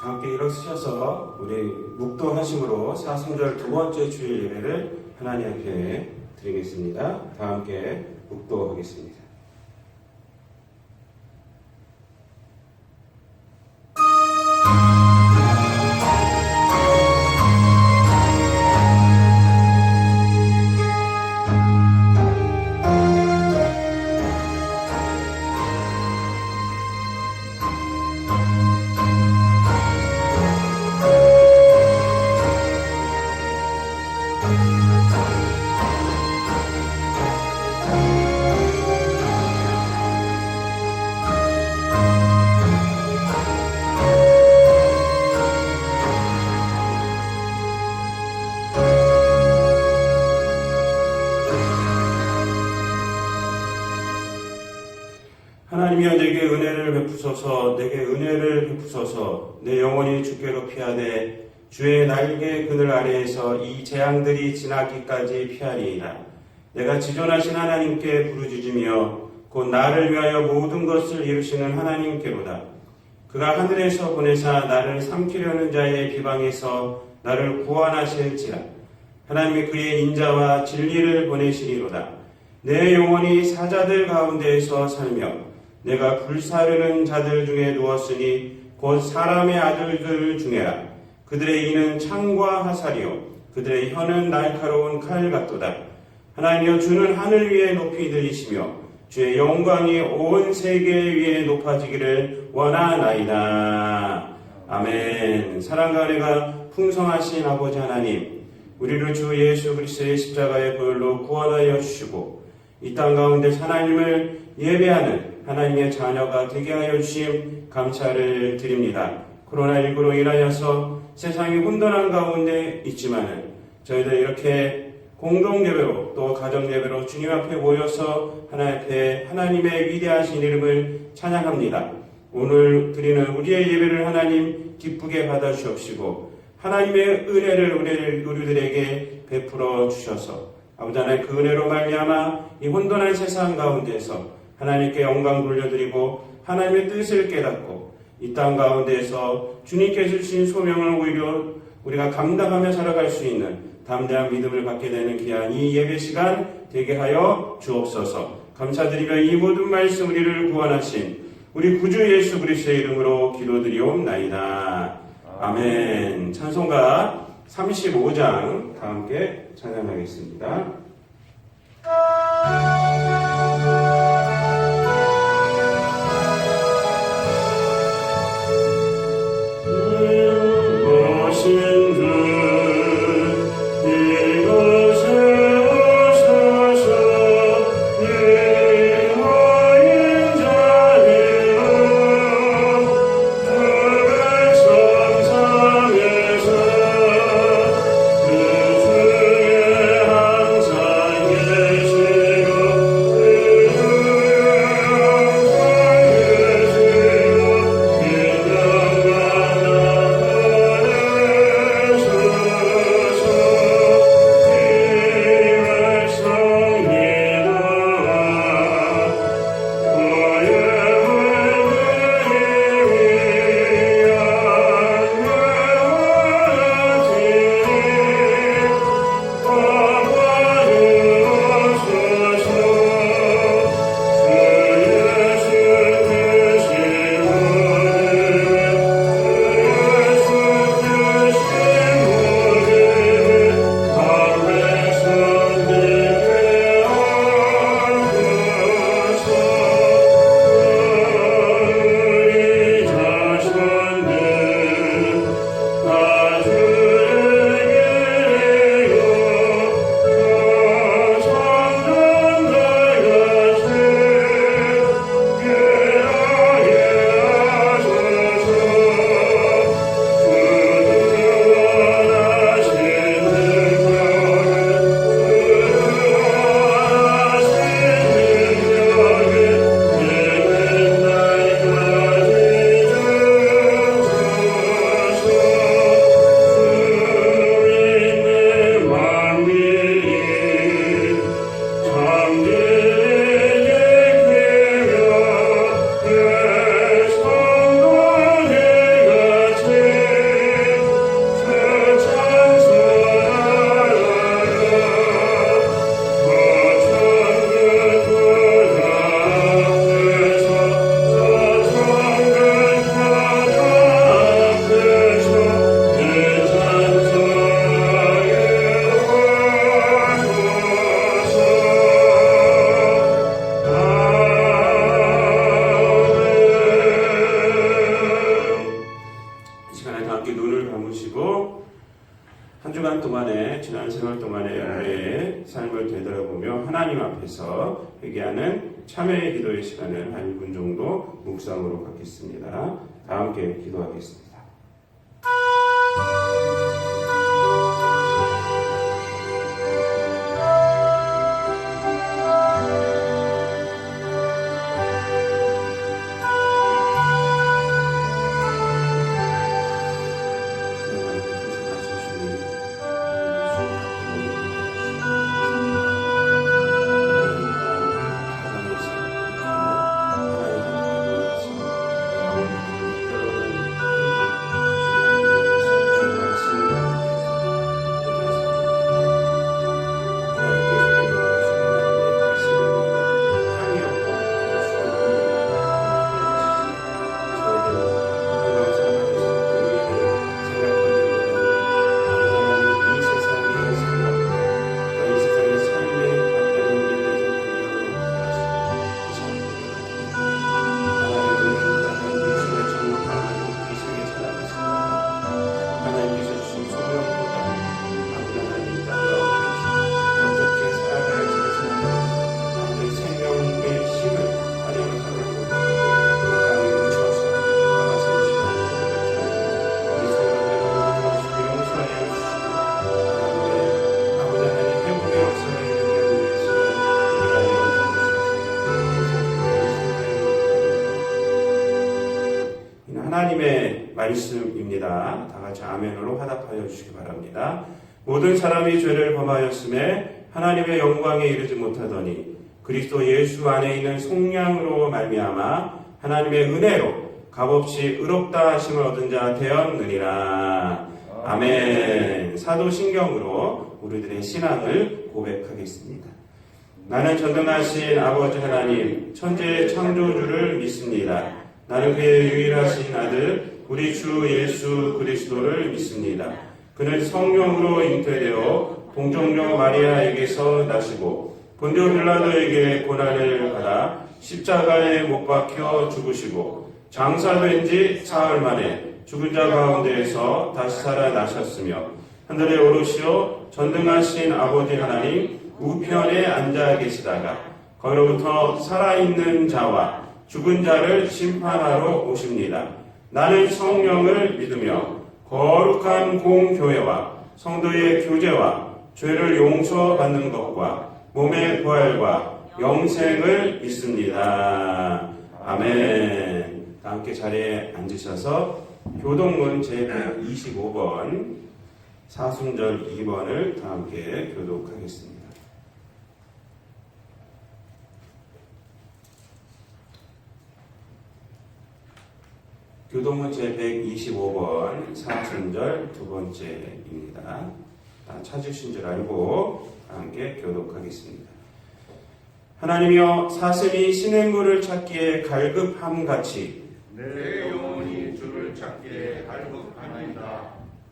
함께 일어서셔서 우리 묵도하심으로 사순절 두 번째 주일 예배를 하나님 앞에 드리겠습니다. 다 함께 묵도하겠습니다. 하나님이여 내게 은혜를 베푸소서. 내게 은혜를 베푸소서. 내 영혼이 주께로 피하되 주의 날개 그늘 아래에서 이 재앙들이 지나기까지 피하리이다. 내가 지존하신 하나님께 부르짖으며 곧 나를 위하여 모든 것을 이루시는 하나님께로다. 그가 하늘에서 보내사 나를 삼키려는 자의 비방에서 나를 구원하실지라. 하나님이 그의 인자와 진리를 보내시리로다. 내 영혼이 사자들 가운데에서 살며 내가 불사르는 자들 중에 누웠으니 곧 사람의 아들들 중에라. 그들의 이는 창과 화살이요 그들의 혀는 날카로운 칼 같도다. 하나님이여 주는 하늘 위에 높이 들리시며 주의 영광이 온 세계 위에 높아지기를 원하나이다. 아멘. 사랑과 은혜가 풍성하신 아버지 하나님, 우리를 주 예수 그리스도의 십자가의 보혈로 구원하여 주시고 이 땅 가운데 하나님을 예배하는 하나님의 자녀가 되게 하여 주심 감사를 드립니다. 코로나19로 인하여서 세상이 혼돈한 가운데 있지만은 저희들 이렇게 공동예배로 또 가정예배로 주님 앞에 모여서 하나님 앞에 하나님의 위대하신 이름을 찬양합니다. 오늘 드리는 우리의 예배를 하나님 기쁘게 받아주옵시고 하나님의 은혜를 우리들에게 베풀어 주셔서 아버지 하나님 그 은혜로 말미암아 이 혼돈한 세상 가운데서 하나님께 영광 돌려드리고 하나님의 뜻을 깨닫고 이 땅 가운데에서 주님께서 주신 소명을 오히려 우리가 감당하며 살아갈 수 있는 담대한 믿음을 갖게 되는 귀한 이 예배 시간 되게 하여 주옵소서. 감사드리며 이 모든 말씀 우리를 구원하신 우리 구주 예수 그리스도의 이름으로 기도드리옵나이다. 아멘. 찬송가 35장 다 함께 찬양하겠습니다. 그 중에 항상 계시고 시간에 다 함께 눈을 감으시고 한 주간 동안에 지난 세월 동안의 우리의 삶을 되돌아보며 하나님 앞에서 회개하는 참회의 기도의 시간을 한 1분 정도 묵상으로 갖겠습니다. 다 함께 기도하겠습니다. 하나님의 말씀입니다. 다 같이 아멘으로 화답하여 주시기 바랍니다. 모든 사람이 죄를 범하였음에 하나님의 영광에 이르지 못하더니 그리스도 예수 안에 있는 속량으로 말미암아 하나님의 은혜로 값없이 의롭다 하심을 얻은 자 되었느니라. 아멘. 사도신경으로 우리들의 신앙을 고백하겠습니다. 나는 전능하신 아버지 하나님 천지의 창조주를 믿습니다. 나는 그의 유일하신 아들 우리 주 예수 그리스도를 믿습니다. 그는 성령으로 잉태되어 동정녀 마리아에게서 나시고 본디오 빌라도에게 고난을 받아 십자가에 못 박혀 죽으시고 장사된 지 사흘 만에 죽은 자 가운데에서 다시 살아나셨으며 하늘에 오르시어 전능하신 아버지 하나님 우편에 앉아 계시다가 거기로부터 살아있는 자와 죽은 자를 심판하러 오십니다. 나는 성령을 믿으며 거룩한 공교회와 성도의 교제와 죄를 용서받는 것과 몸의 부활과 영생을 믿습니다. 아멘. 함께 자리에 앉으셔서 교독문 제125번 사순절 2번을 다 함께 교독하겠습니다. 교독문 제125번 사순절 두 번째입니다. 찾으신 줄 알고 함께 교독하겠습니다. 하나님이여 사슴이 시냇물을 찾기에 갈급함같이 내 영혼이 주를 찾기에 갈급하나이다.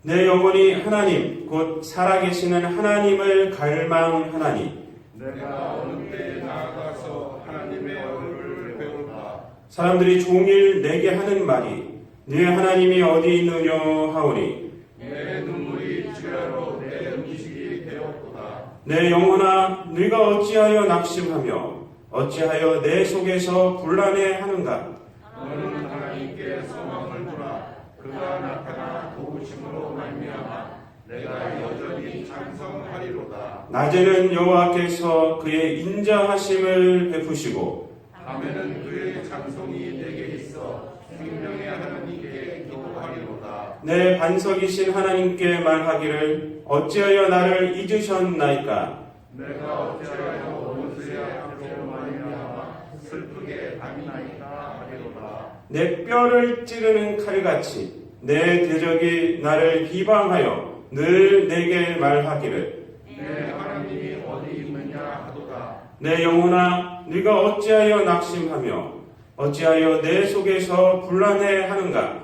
내 영혼이 하나님 곧 살아계시는 하나님을 갈망하나니 내가 어느 때에 나아가서 하나님의 얼굴을 배울까. 사람들이 종일 내게 하는 말이 네 하나님이 어디 있느냐 하오니 내 눈물이 주야로 내 음식이 되었도다. 내 영혼아 네가 어찌하여 낙심하며 어찌하여 내 속에서 불안해하는가. 너는 하나님께 소망을 두라. 그가 나타나 도우심으로 말미암아 내가 여전히 찬성하리로다. 낮에는 여호와께서 그의 인자하심을 베푸시고 밤에는 그의 찬송이 내게 있어 생명의 하나님께 기도하리로다. 내 반석이신 하나님께 말하기를 어찌하여 나를 잊으셨나이까. 내가 어찌하여 원수의 앞으로 말미암아 슬프게 다니나이까 하리로다. 내 뼈를 찌르는 칼같이 내 대적이 나를 비방하여 늘 내게 말하기를 내 하나님이 어디 있느냐 하도다. 내 영혼아 네가 어찌하여 낙심하며 어찌하여 내 속에서 불안해하는가.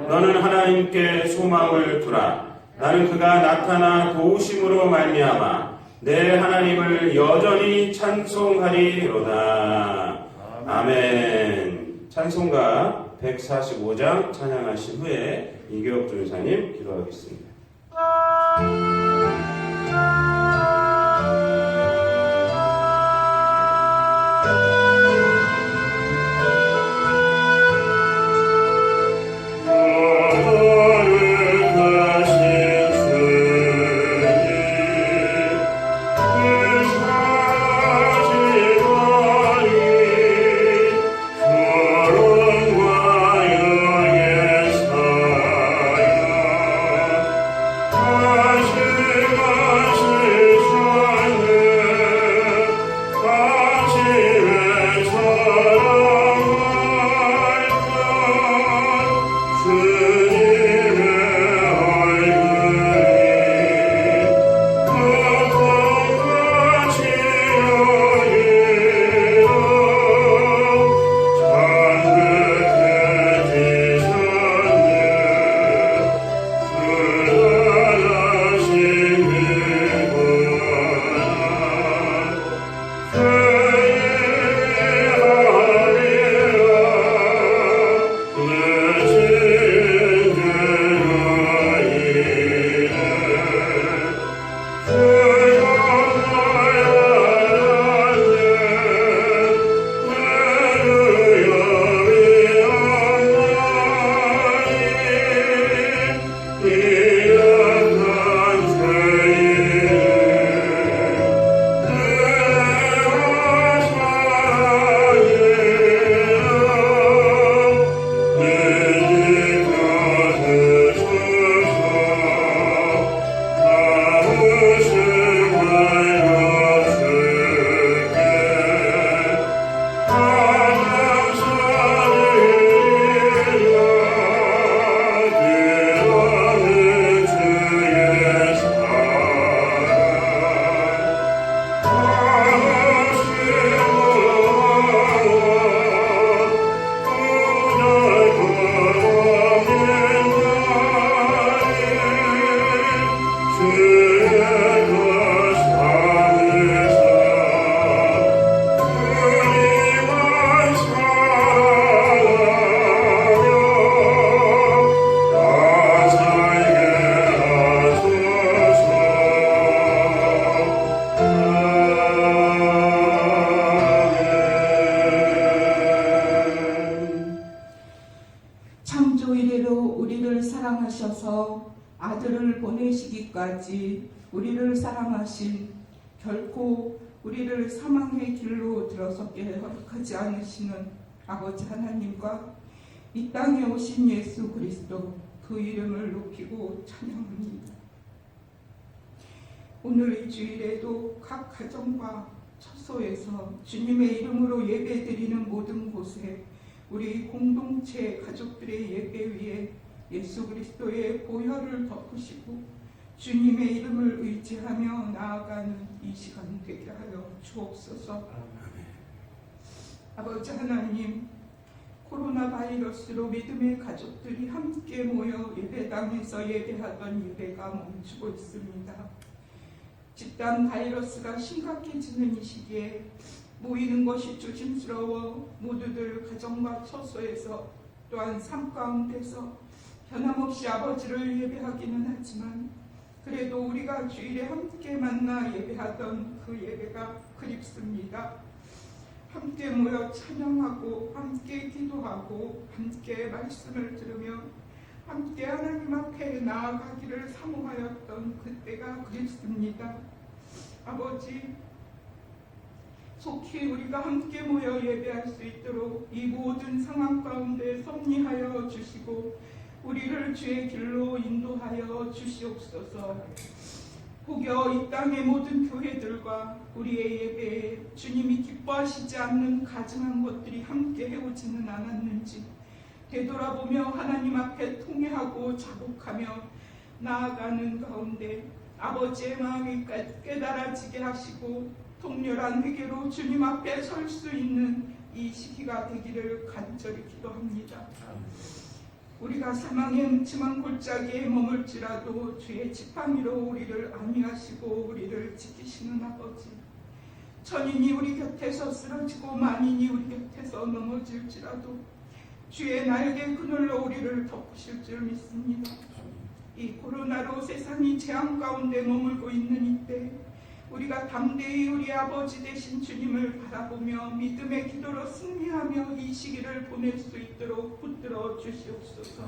너는 하나님께 소망을 두라. 나는 그가 나타나 도우심으로 말미암아 내 하나님을 여전히 찬송하리로다. 아멘. 찬송가 145장 찬양하신 후에 이교혁 조교사님 기도하겠습니다. 창조 이래로 우리를 사랑하셔서 아들을 보내시기까지 우리를 사랑하신, 결코 우리를 사망의 길로 들어서게 허락하지 않으시는 아버지 하나님과 이 땅에 오신 예수 그리스도, 그 이름을 높이고 찬양합니다. 오늘 이 주일에도 각 가정과 처소에서 주님의 이름으로 예배드리는 모든 곳에 우리 공동체 가족들의 예배 위에 예수 그리스도의 보혈을 덮으시고 주님의 이름을 의지하며 나아가는 이 시간 되게 하여 주옵소서. 아버지 하나님, 코로나 바이러스로 믿음의 가족들이 함께 모여 예배당에서 예배하던 예배가 멈추고 있습니다. 집단 바이러스가 심각해지는 이 시기에 모이는 것이 조심스러워 모두들 가정과 처소에서 또한 삶 가운데서 변함없이 아버지를 예배하기는 하지만 그래도 우리가 주일에 함께 만나 예배하던 그 예배가 그립습니다. 함께 모여 찬양하고 함께 기도하고 함께 말씀을 들으며 함께 하나님 앞에 나아가기를 사모하였던 그때가 그립습니다. 아버지, 속히 우리가 함께 모여 예배할 수 있도록 이 모든 상황 가운데 섭리하여 주시고 우리를 주의 길로 인도하여 주시옵소서. 혹여 이 땅의 모든 교회들과 우리의 예배에 주님이 기뻐하시지 않는 가증한 것들이 함께 해오지는 않았는지 되돌아보며 하나님 앞에 통회하고 자복하며 나아가는 가운데 아버지의 마음이 깨달아지게 하시고 통렬한 회개로 주님 앞에 설 수 있는 이 시기가 되기를 간절히 기도합니다. 우리가 사망의 음침한 골짜기에 머물지라도 주의 지팡이로 우리를 안위하시고 우리를 지키시는 아버지, 천인이 우리 곁에서 쓰러지고 만인이 우리 곁에서 넘어질지라도 주의 날개 그늘로 우리를 덮으실 줄 믿습니다. 이 코로나로 세상이 재앙 가운데 머물고 있는 이때 우리가 담대히 우리 아버지 되신 주님을 바라보며 믿음의 기도로 승리하며 이 시기를 보낼 수 있도록 붙들어 주시옵소서.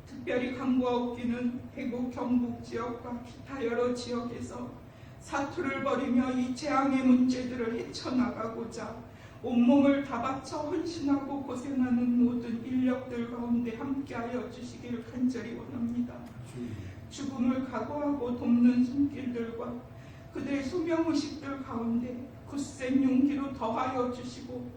특별히 강구하옵기는 대구 경북 지역과 기타 여러 지역에서 사투를 벌이며 이 재앙의 문제들을 헤쳐나가고자 온몸을 다 바쳐 헌신하고 고생하는 모든 인력들 가운데 함께하여 주시길 간절히 원합니다. 죽음을 각오하고 돕는 손길들과 그들의 소명의식들 가운데 굳센 용기로 더하여 주시고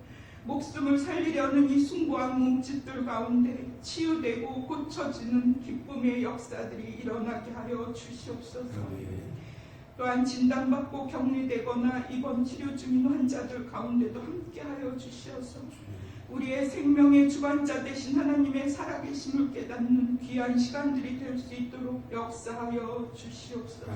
목숨을 살리려는 이 숭고한 몸짓들 가운데 치유되고 고쳐지는 기쁨의 역사들이 일어나게 하여 주시옵소서. 또한 진단받고 격리되거나 입원 치료 중인 환자들 가운데도 함께하여 주시어서 우리의 생명의 주관자 되신 하나님의 살아계심을 깨닫는 귀한 시간들이 될 수 있도록 역사하여 주시옵소서.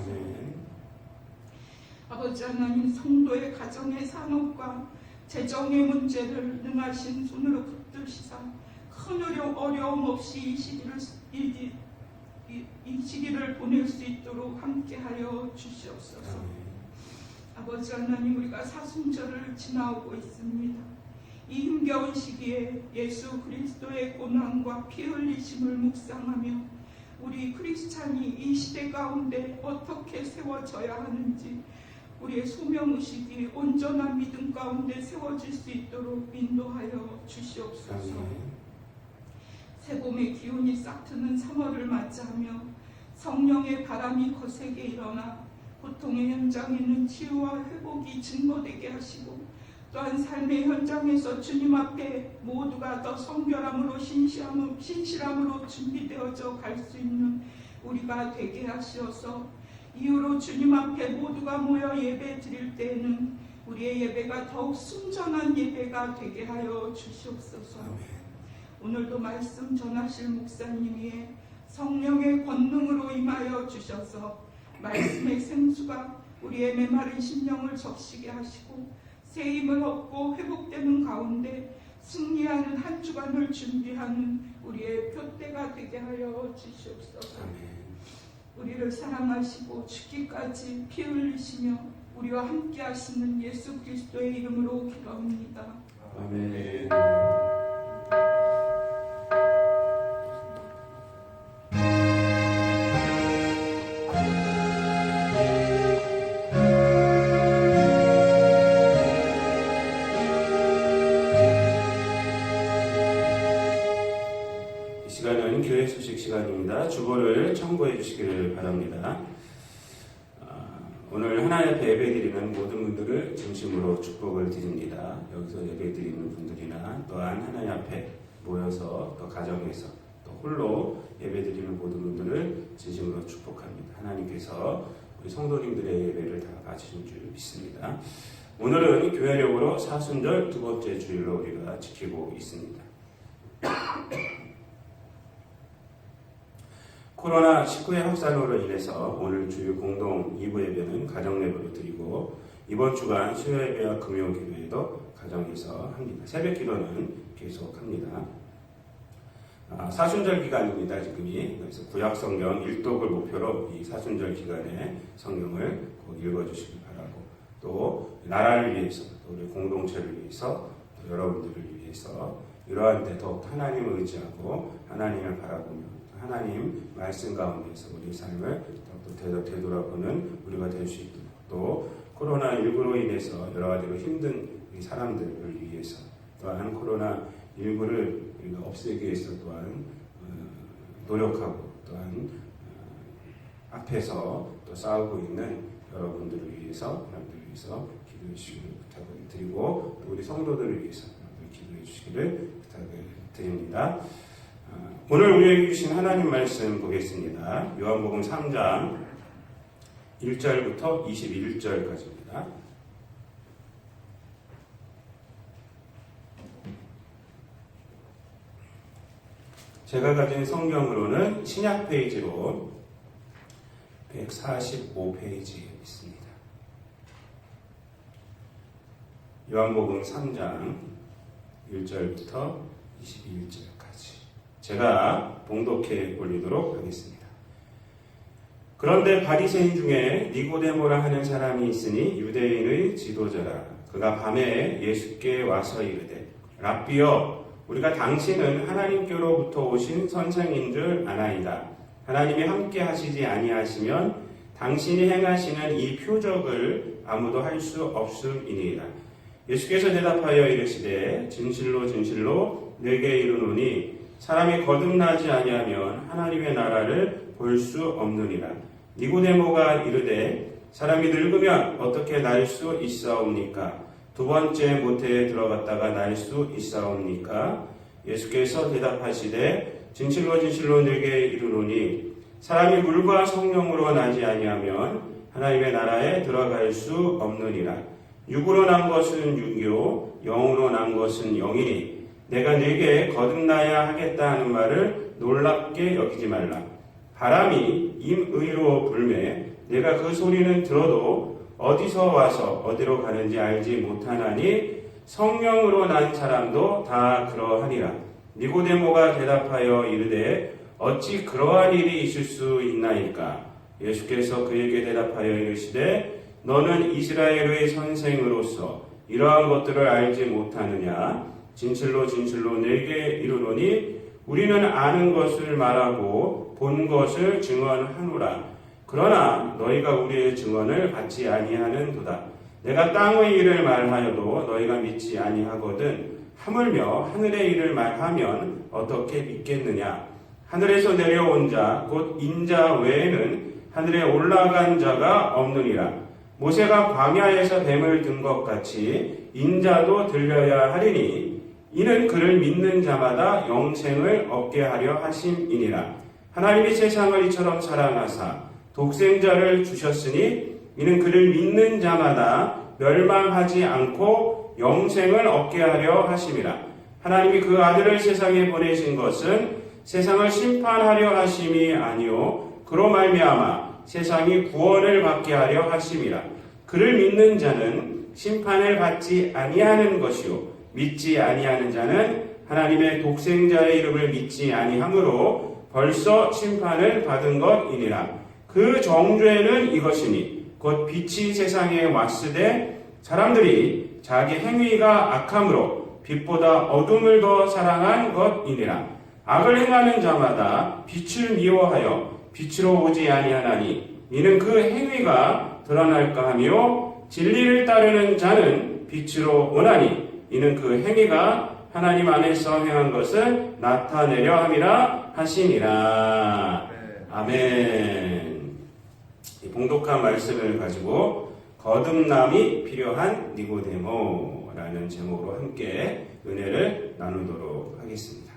아버지 하나님, 성도의 가정의 산업과 재정의 문제를 능하신 손으로 붙드시사 큰 어려움 없이 이 시기를 보낼 수 있도록 함께하여 주시옵소서. 아버지 하나님, 우리가 사순절을 지나오고 있습니다. 이 힘겨운 시기에 예수 그리스도의 고난과 피 흘리심을 묵상하며 우리 크리스찬이 이 시대 가운데 어떻게 세워져야 하는지 우리의 소명의식이 온전한 믿음 가운데 세워질 수 있도록 인도하여 주시옵소서. 새봄의 기운이 싹트는 3월을 맞이하며 성령의 바람이 거세게 일어나 고통의 현장에는 치유와 회복이 증거되게 하시고 또한 삶의 현장에서 주님 앞에 모두가 더 성결함으로 신실함으로 준비되어져 갈 수 있는 우리가 되게 하시어서 이후로 주님 앞에 모두가 모여 예배 드릴 때에는 우리의 예배가 더욱 순전한 예배가 되게 하여 주시옵소서. 오늘도 말씀 전하실 목사님 위에 성령의 권능으로 임하여 주셔서 말씀의 생수가 우리의 메마른 심령을 적시게 하시고 새 힘을 얻고 회복되는 가운데 승리하는 한 주간을 준비하는 우리의 표대가 되게 하여 주시옵소서. 우리를 사랑하시고 죽기까지 피 흘리시며 우리와 함께 하시는 예수 그리스도의 이름으로 기도합니다. 아멘. 교회 소식 시간입니다. 주보를 청구해 주시기를 바랍니다. 오늘 하나님 앞에 예배드리는 모든 분들을 진심으로 축복을 드립니다. 여기서 예배드리는 분들이나 또한 하나님 앞에 모여서 또 가정에서 또 홀로 예배드리는 모든 분들을 진심으로 축복합니다. 하나님께서 우리 성도님들의 예배를 다 봐주신 줄 믿습니다. 오늘은 교회력으로 사순절 두 번째 주일로 우리가 지키고 있습니다. 코로나19의 확산으로 인해서 오늘 주일 공동 2부 예배는 가정 예배로 드리고 이번 주간 수요 예배와 금요 기도에도 가정에서 합니다. 새벽 기도는 계속합니다. 사순절 기간입니다. 지금이. 그래서 구약 성경 1독을 목표로 이 사순절 기간에 성경을 꼭 읽어주시기 바라고 또 나라를 위해서 또 우리 공동체를 위해서 또 여러분들을 위해서 이러한 데 더욱 하나님을 의지하고 하나님을 바라보며 하나님 말씀 가운데서 우리 삶을 또 되돌아보는 우리가 될 수 있도록 또 코로나19로 인해서 여러 가지로 힘든 우리 사람들을 위해서 또한 코로나19를 우리가 없애기 위해서 또한 노력하고 또한 앞에서 또 싸우고 있는 여러분들을 위해서 기도해 주시기를 부탁드리고 또 우리 성도들을 위해서 기도해 주시기를 부탁드립니다. 오늘 우리에게 주신 하나님 말씀 보겠습니다. 요한복음 3장 1절부터 21절까지입니다. 제가 가진 성경으로는 신약 페이지로 145페이지에 있습니다. 요한복음 3장 1절부터 22절까지 제가 봉독해 올리도록 하겠습니다. 그런데 바리새인 중에 니고데모라 하는 사람이 있으니 유대인의 지도자라. 그가 밤에 예수께 와서 이르되 랍비여, 우리가 당신은 하나님께로부터 오신 선생인 줄 아나이다. 하나님이 함께 하시지 아니하시면 당신이 행하시는 이 표적을 아무도 할 수 없음이니이다. 예수께서 대답하여 이르시되 진실로 진실로 내게 이르노니 사람이 거듭나지 아니하면 하나님의 나라를 볼 수 없느니라. 니고데모가 이르되 사람이 늙으면 어떻게 날 수 있사옵니까? 두 번째 모태에 들어갔다가 날 수 있사옵니까? 예수께서 대답하시되 진실로 진실로 내게 이르노니 사람이 물과 성령으로 나지 아니하면 하나님의 나라에 들어갈 수 없느니라. 육으로 난 것은 육이요 영으로 난 것은 영이니 내가 네게 거듭나야 하겠다 하는 말을 놀랍게 여기지 말라. 바람이 임의로 불매 내가 그 소리는 들어도 어디서 와서 어디로 가는지 알지 못하나니 성령으로 난 사람도 다 그러하니라. 니고데모가 대답하여 이르되 어찌 그러한 일이 있을 수 있나이까? 예수께서 그에게 대답하여 이르시되 너는 이스라엘의 선생으로서 이러한 것들을 알지 못하느냐? 진실로 진실로 내게 이르노니 우리는 아는 것을 말하고 본 것을 증언하노라. 그러나 너희가 우리의 증언을 받지 아니하는도다. 내가 땅의 일을 말하여도 너희가 믿지 아니하거든 하물며 하늘의 일을 말하면 어떻게 믿겠느냐? 하늘에서 내려온 자 곧 인자 외에는 하늘에 올라간 자가 없느니라. 모세가 광야에서 뱀을 든 것 같이 인자도 들려야 하리니 이는 그를 믿는 자마다 영생을 얻게 하려 하심이니라. 하나님이 세상을 이처럼 사랑하사 독생자를 주셨으니 이는 그를 믿는 자마다 멸망하지 않고 영생을 얻게 하려 하심이라. 하나님이 그 아들을 세상에 보내신 것은 세상을 심판하려 하심이 아니요 그로 말미암아 세상이 구원을 받게 하려 하심이라. 그를 믿는 자는 심판을 받지 아니하는 것이요 믿지 아니하는 자는 하나님의 독생자의 이름을 믿지 아니하므로 벌써 심판을 받은 것이니라. 그 정죄는 이것이니 곧 빛이 세상에 왔으되 사람들이 자기 행위가 악함으로 빛보다 어둠을 더 사랑한 것이니라. 악을 행하는 자마다 빛을 미워하여 빛으로 오지 아니하나니 이는 그 행위가 드러날까 하며 진리를 따르는 자는 빛으로 오나니 이는 그 행위가 하나님 안에서 행한 것을 나타내려 함이라 하시니라. 아멘. 이 봉독한 말씀을 가지고 거듭남이 필요한 니고데모라는 제목으로 함께 은혜를 나누도록 하겠습니다.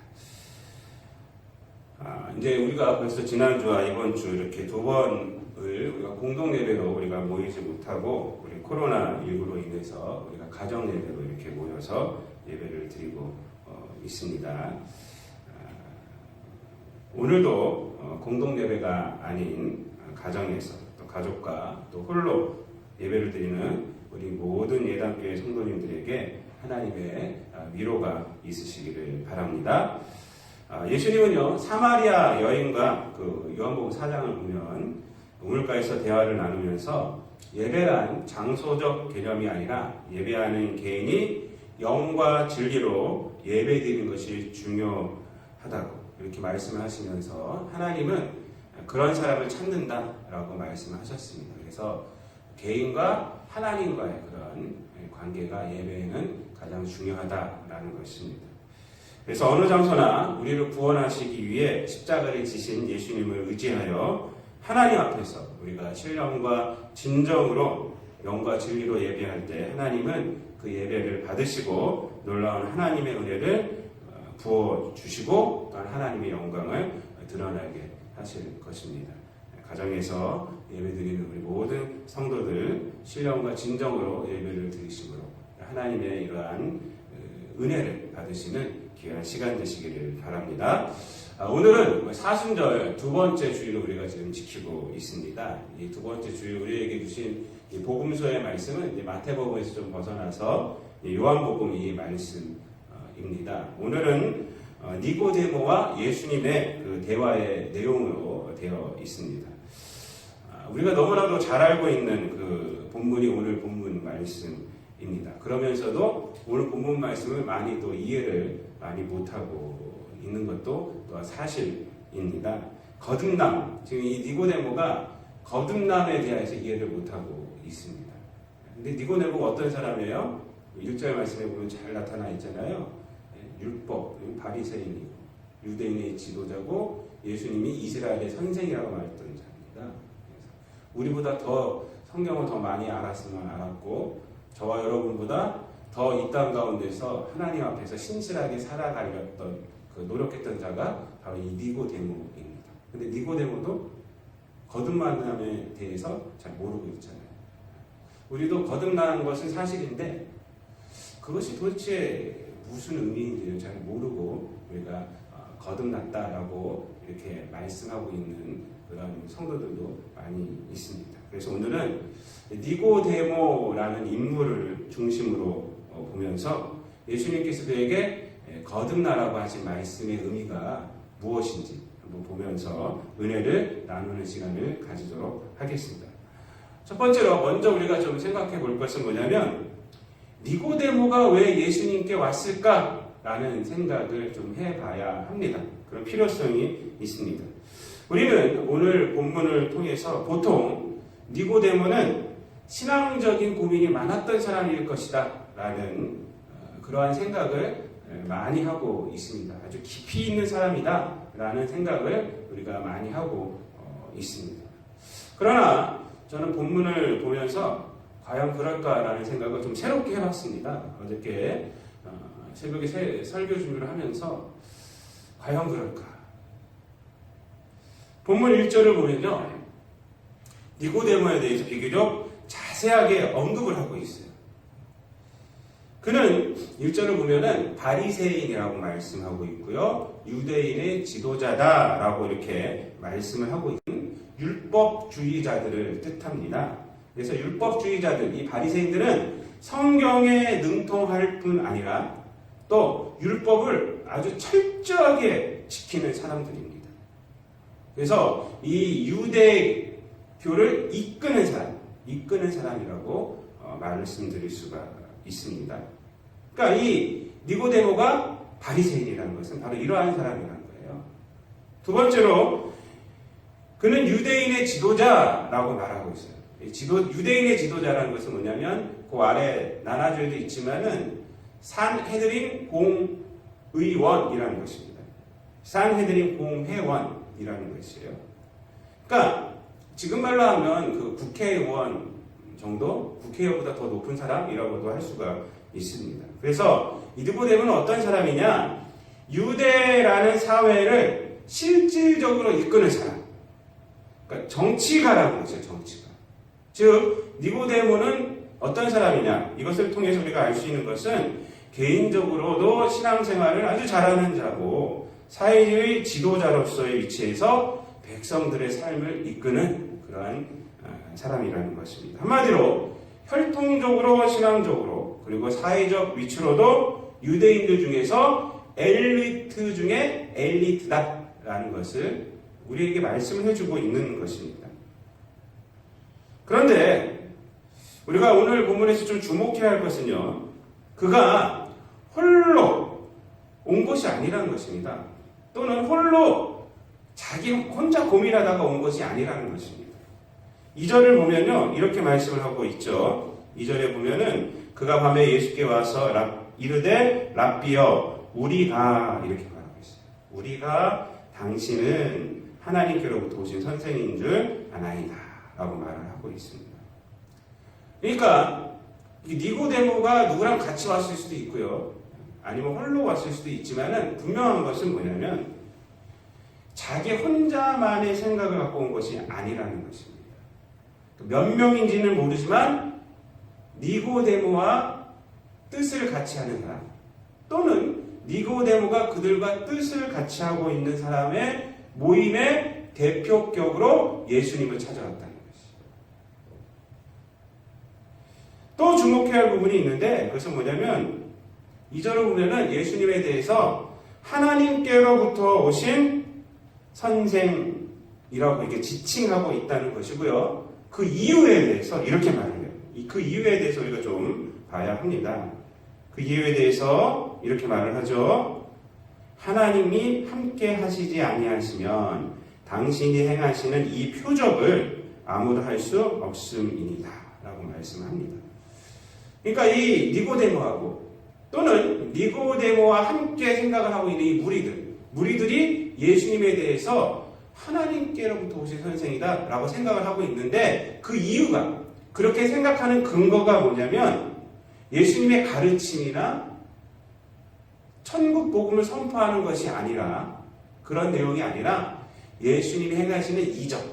이제 우리가 벌써 지난주와 이번 주 이렇게 두 번을 우리가 공동 예배로 우리가 모이지 못하고 우리 코로나19로 인해서 우리가 가정 예배로 이렇게 모여서 예배를 드리고 있습니다. 오늘도 공동 예배가 아닌 가정에서 또 가족과 또 홀로 예배를 드리는 우리 모든 예단교회 성도님들에게 하나님의 위로가 있으시기를 바랍니다. 예수님은요 사마리아 여인과 그 요한복음 4장을 보면 우물가에서 대화를 나누면서 예배란 장소적 개념이 아니라 예배하는 개인이 영과 진리로 예배드리는 것이 중요하다고 이렇게 말씀을 하시면서 하나님은 그런 사람을 찾는다라고 말씀을 하셨습니다. 그래서 개인과 하나님과의 그런 관계가 예배에는 가장 중요하다라는 것입니다. 그래서 어느 장소나 우리를 구원하시기 위해 십자가를 지신 예수님을 의지하여 하나님 앞에서 우리가 신령과 진정으로 영과 진리로 예배할 때 하나님은 그 예배를 받으시고 놀라운 하나님의 은혜를 부어주시고 또한 하나님의 영광을 드러나게 하실 것입니다. 가정에서 예배드리는 우리 모든 성도들 신령과 진정으로 예배를 드리심으로 하나님의 이러한 은혜를 받으시는 귀한 시간 되시기를 바랍니다. 오늘은 사순절 두 번째 주일을 우리가 지금 지키고 있습니다. 이 두 번째 주일 우리에게 주신 이 복음서의 말씀은 이제 마태복음에서 좀 벗어나서 요한복음 이 말씀입니다. 입니다. 오늘은 니고데모와 예수님의 그 대화의 내용으로 되어 있습니다. 우리가 너무나도 잘 알고 있는 그 본문이 오늘 본문 말씀입니다. 그러면서도 오늘 본문 말씀을 많이 또 이해를 많이 못하고 있는 것도 또 사실입니다. 거듭남, 지금 이 니고데모가 거듭남에 대해서 이해를 못하고 있습니다. 근데 니고데모가 어떤 사람이에요? 1절 말씀에 보면 잘 나타나 있잖아요. 율법, 바리새인이고 유대인의 지도자고 예수님이 이스라엘의 선생이라고 말했던 자입니다. 우리보다 더 성경을 더 많이 알았으면 알았고 저와 여러분보다 더 이 땅 가운데서 하나님 앞에서 신실하게 살아가려던 그 노력했던 자가 바로 이 니고데모입니다. 근데 니고데모도 거듭남에 대해서 잘 모르고 있잖아요. 우리도 거듭나는 것은 사실인데 그것이 도대체 무슨 의미인지를 잘 모르고 우리가 거듭났다라고 이렇게 말씀하고 있는 그런 성도들도 많이 있습니다. 그래서 오늘은 니고데모라는 인물을 중심으로 보면서 예수님께서 그에게 거듭나라고 하신 말씀의 의미가 무엇인지 한번 보면서 은혜를 나누는 시간을 가지도록 하겠습니다. 첫 번째로 먼저 우리가 좀 생각해 볼 것은 뭐냐면 니고데모가 왜 예수님께 왔을까라는 생각을 좀 해봐야 합니다. 그런 필요성이 있습니다. 우리는 오늘 본문을 통해서 보통 니고데모는 신앙적인 고민이 많았던 사람일 것이다 라는 그러한 생각을 많이 하고 있습니다. 아주 깊이 있는 사람이다 라는 생각을 우리가 많이 하고 있습니다. 그러나 저는 본문을 보면서 과연 그럴까라는 생각을 좀 새롭게 해봤습니다. 어저께 새벽에 설교 준비를 하면서 과연 그럴까? 본문 1절을 보면요. 니고데모에 대해서 비교적 자세하게 언급을 하고 있어요. 그는 1절을 보면은 바리새인이라고 말씀하고 있고요. 유대인의 지도자다라고 이렇게 말씀을 하고 있는 율법주의자들을 뜻합니다. 그래서 율법주의자들, 이 바리새인들은 성경에 능통할 뿐 아니라 또 율법을 아주 철저하게 지키는 사람들입니다. 그래서 이 유대교를 이끄는 사람이라고 말씀드릴 수가 있습니다. 그러니까 이 니고데모가 바리새인이라는 것은 바로 이러한 사람이라는 거예요. 두 번째로 그는 유대인의 지도자라고 말하고 있어요. 유대인의 지도자라는 것은 뭐냐면 그 아래 나눠져도 있지만은 산헤드린 공의원이라는 것입니다. 산헤드린 공회원이라는 것이에요. 그러니까 지금 말로 하면 그 국회의원 정도, 국회의원보다 더 높은 사람이라고도 할 수가 있습니다. 그래서 이 니고데모는 어떤 사람이냐? 유대라는 사회를 실질적으로 이끄는 사람. 그러니까 정치가라고 하죠, 정치가. 즉, 니고데모는 어떤 사람이냐? 이것을 통해서 우리가 알 수 있는 것은 개인적으로도 신앙생활을 아주 잘하는 자고 사회의 지도자로서의 위치에서 백성들의 삶을 이끄는 그러한 사람이라는 것입니다. 한마디로 혈통적으로 신앙적으로 그리고 사회적 위치로도 유대인들 중에서 엘리트 중에 엘리트다라는 것을 우리에게 말씀을 해주고 있는 것입니다. 그런데 우리가 오늘 본문에서 좀 주목해야 할 것은요. 그가 홀로 온 것이 아니라는 것입니다. 또는 홀로 자기 혼자 고민하다가 온 것이 아니라는 것입니다. 2절을 보면요. 이렇게 말씀을 하고 있죠. 2절에 보면은 그가 밤에 예수께 와서 이르되 랍비여 우리가 이렇게 말하고 있어요. 우리가 당신은 하나님께로부터 오신 선생인 줄 아나이다 라고 말을 하고 있습니다. 그러니까 니고데모가 누구랑 같이 왔을 수도 있고요. 아니면 홀로 왔을 수도 있지만은 분명한 것은 뭐냐면 자기 혼자만의 생각을 갖고 온 것이 아니라는 것입니다. 몇 명인지는 모르지만 니고데모와 뜻을 같이 하는 사람 또는 니고데모가 그들과 뜻을 같이 하고 있는 사람의 모임의 대표격으로 예수님을 찾아갔다는 것이죠. 또 주목해야 할 부분이 있는데 그것은 뭐냐면 2절을 보면은 예수님에 대해서 하나님께로부터 오신 선생이라고 이렇게 지칭하고 있다는 것이고요. 그 이유에 대해서 이렇게 말해요. 그 이유에 대해서 우리가 좀 봐야 합니다. 그 이유에 대해서 이렇게 말을 하죠. 하나님이 함께 하시지 아니하시면 당신이 행하시는 이 표적을 아무도 할 수 없음이니라 라고 말씀합니다. 그러니까 이 니고데모하고 또는 니고데모와 함께 생각을 하고 있는 이 무리들이 예수님에 대해서 하나님께로부터 오신 선생이다 라고 생각을 하고 있는데, 그 이유가, 그렇게 생각하는 근거가 뭐냐면 예수님의 가르침이나 천국 복음을 선포하는 것이 아니라, 그런 내용이 아니라 예수님이 행하시는 이적,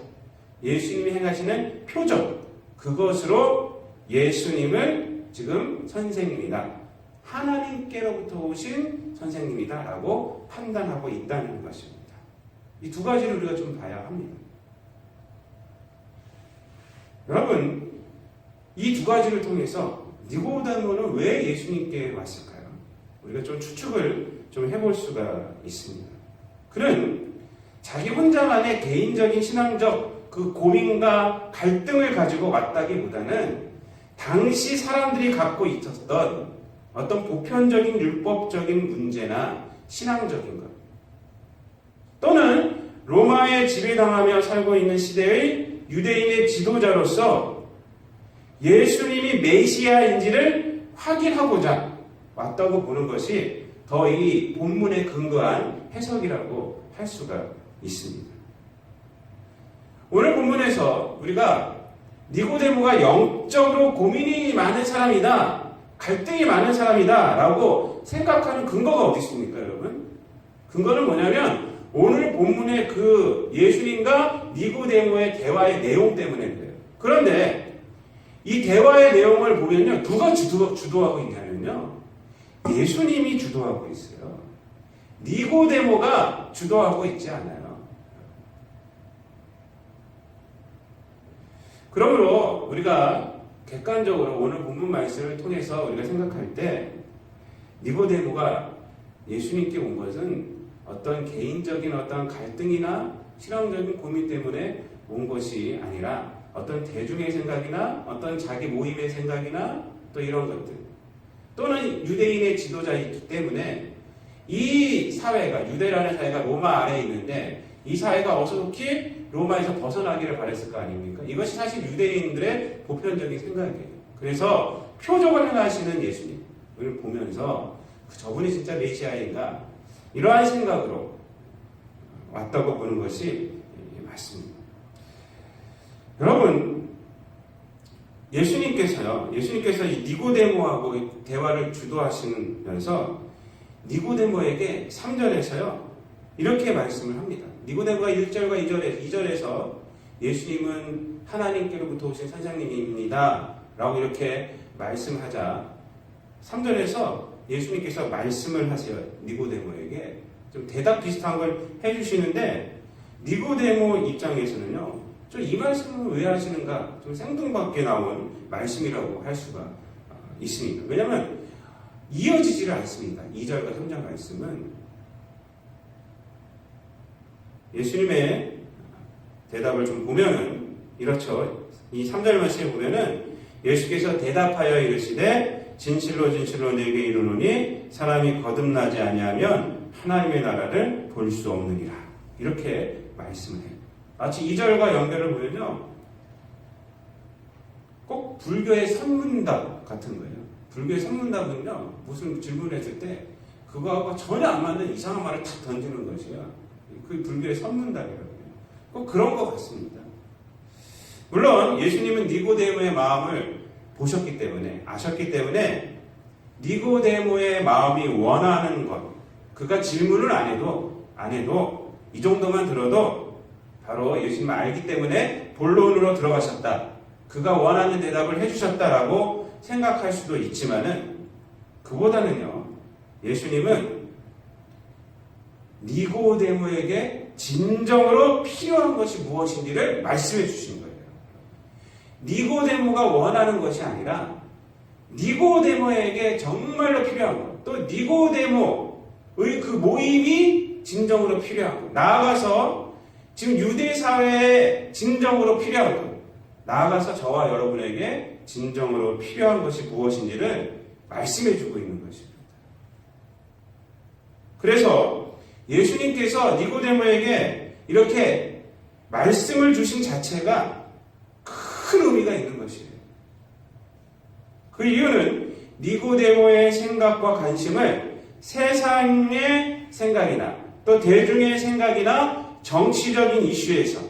예수님이 행하시는 표적, 그것으로 예수님을 지금 선생님이다, 하나님께로부터 오신 선생님이다 라고 판단하고 있다는 것입니다. 이 두 가지를 우리가 좀 봐야 합니다. 여러분, 이 두 가지를 통해서 니고데모는 왜 예수님께 왔을까요? 우리가 좀 추측을 좀 해볼 수가 있습니다. 그는 자기 혼자만의 개인적인 신앙적 그 고민과 갈등을 가지고 왔다기보다는 당시 사람들이 갖고 있었던 어떤 보편적인 율법적인 문제나 신앙적인 것, 또는 로마에 지배당하며 살고 있는 시대의 유대인의 지도자로서 예수님이 메시아인지를 확인하고자 왔다고 보는 것이 더 이 본문에 근거한 해석이라고 할 수가 있습니다. 오늘 본문에서 우리가 니고데모가 영적으로 고민이 많은 사람이다, 갈등이 많은 사람이다 라고 생각하는 근거가 어디 있습니까, 여러분? 근거는 뭐냐면 오늘 본문의 그 예수님과 니고데모의 대화의 내용 때문에 그래요. 그런데 이 대화의 내용을 보면요, 누가 주도하고 있냐면요, 예수님이 주도하고 있어요. 니고데모가 주도하고 있지 않아요. 그러므로 우리가 객관적으로 오늘 본문 말씀을 통해서 우리가 생각할 때 니고데모가 예수님께 온 것은 어떤 개인적인 어떤 갈등이나 신앙적인 고민 때문에 온 것이 아니라 어떤 대중의 생각이나 어떤 자기 모임의 생각이나 또 이런 것들, 또는 유대인의 지도자이기 때문에 이 사회가, 유대라는 사회가 로마 아래에 있는데 이 사회가 어떻게 로마에서 벗어나기를 바랬을 거 아닙니까? 이것이 사실 유대인들의 보편적인 생각이에요. 그래서 표적을 행하시는 예수님을 보면서 저분이 진짜 메시아인가, 이러한 생각으로 왔다고 보는 것이 맞습니다. 여러분, 예수님께서 이 니고데모하고 대화를 주도하시면서 니고데모에게 3절에서요 이렇게 말씀을 합니다. 니고데모가 1절과 2절에서 예수님은 하나님께로부터 오신 선생님입니다 라고 이렇게 말씀하자, 3절에서 예수님께서 말씀을 하세요. 니고데모에게 좀 대답 비슷한 걸 해주시는데, 니고데모 입장에서는요, 좀 이 말씀을 왜 하시는가, 좀 생뚱맞게 나온 말씀이라고 할 수가 있습니다. 왜냐하면 이어지지를 않습니다. 2절과 3절 말씀은 예수님의 대답을 좀 보면은 이렇죠. 이 3절 말씀을 보면은 예수께서 대답하여 이르시되 진실로 진실로 네게 이르노니 사람이 거듭나지 아니하면 하나님의 나라를 볼 수 없느니라, 이렇게 말씀을 해요. 마치 2절과 연결을 보면요, 꼭 불교의 선문답 같은 거예요. 불교의 선문답은요, 무슨 질문을 했을 때 그거하고 전혀 안 맞는 이상한 말을 탁 던지는 것이요, 그 불교의 선문답이라고 해요. 꼭 그런 것 같습니다. 물론 예수님은 니고데모의 마음을 보셨기 때문에, 아셨기 때문에 니고데모의 마음이 원하는 것, 그가 질문을 안 해도 이 정도만 들어도 바로 예수님을 알기 때문에 본론으로 들어가셨다, 그가 원하는 대답을 해주셨다라고 생각할 수도 있지만은, 그보다는요, 예수님은 니고데모에게 진정으로 필요한 것이 무엇인지를 말씀해 주신 거예요. 니고데모가 원하는 것이 아니라 니고데모에게 정말로 필요한 것, 또 니고데모의 그 모임이 진정으로 필요하고, 나아가서 지금 유대 사회에 진정으로 필요한 것, 나아가서 저와 여러분에게 진정으로 필요한 것이 무엇인지를 말씀해주고 있는 것입니다. 그래서 예수님께서 니고데모에게 이렇게 말씀을 주신 자체가 큰 의미가 있는 것이에요. 그 이유는 니고데모의 생각과 관심을 세상의 생각이나 또 대중의 생각이나 정치적인 이슈에서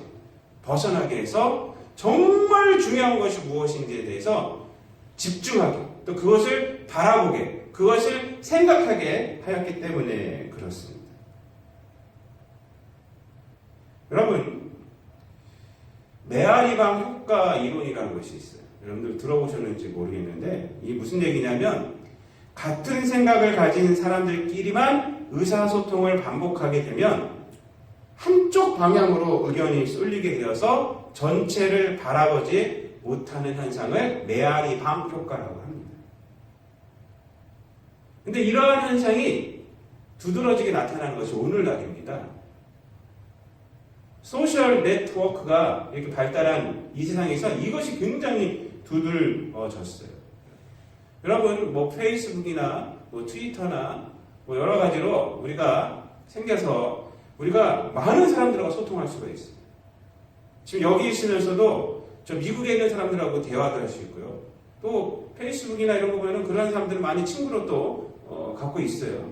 벗어나게 해서 정말 중요한 것이 무엇인지에 대해서 집중하게, 또 그것을 바라보게, 그것을 생각하게 하였기 때문에 그렇습니다. 여러분, 메아리방 효과 이론이라는 것이 있어요. 여러분들 들어보셨는지 모르겠는데, 이게 무슨 얘기냐면, 같은 생각을 가진 사람들끼리만 의사소통을 반복하게 되면 한쪽 방향으로 의견이 쏠리게 되어서 전체를 바라보지 못하는 현상을 메아리방 효과라고 합니다. 근데 이러한 현상이 두드러지게 나타나는 것이 오늘날입니다. 소셜 네트워크가 이렇게 발달한 이 세상에서 이것이 굉장히 두드러졌어요. 여러분, 뭐 페이스북이나 뭐 트위터나 뭐 여러 가지로 우리가 생겨서 우리가 많은 사람들하고 소통할 수가 있어요. 지금 여기 있으면서도 저 미국에 있는 사람들하고 대화도 할 수 있고요. 또 페이스북이나 이런 거 보면 그런 사람들을 많이 친구로 또 갖고 있어요.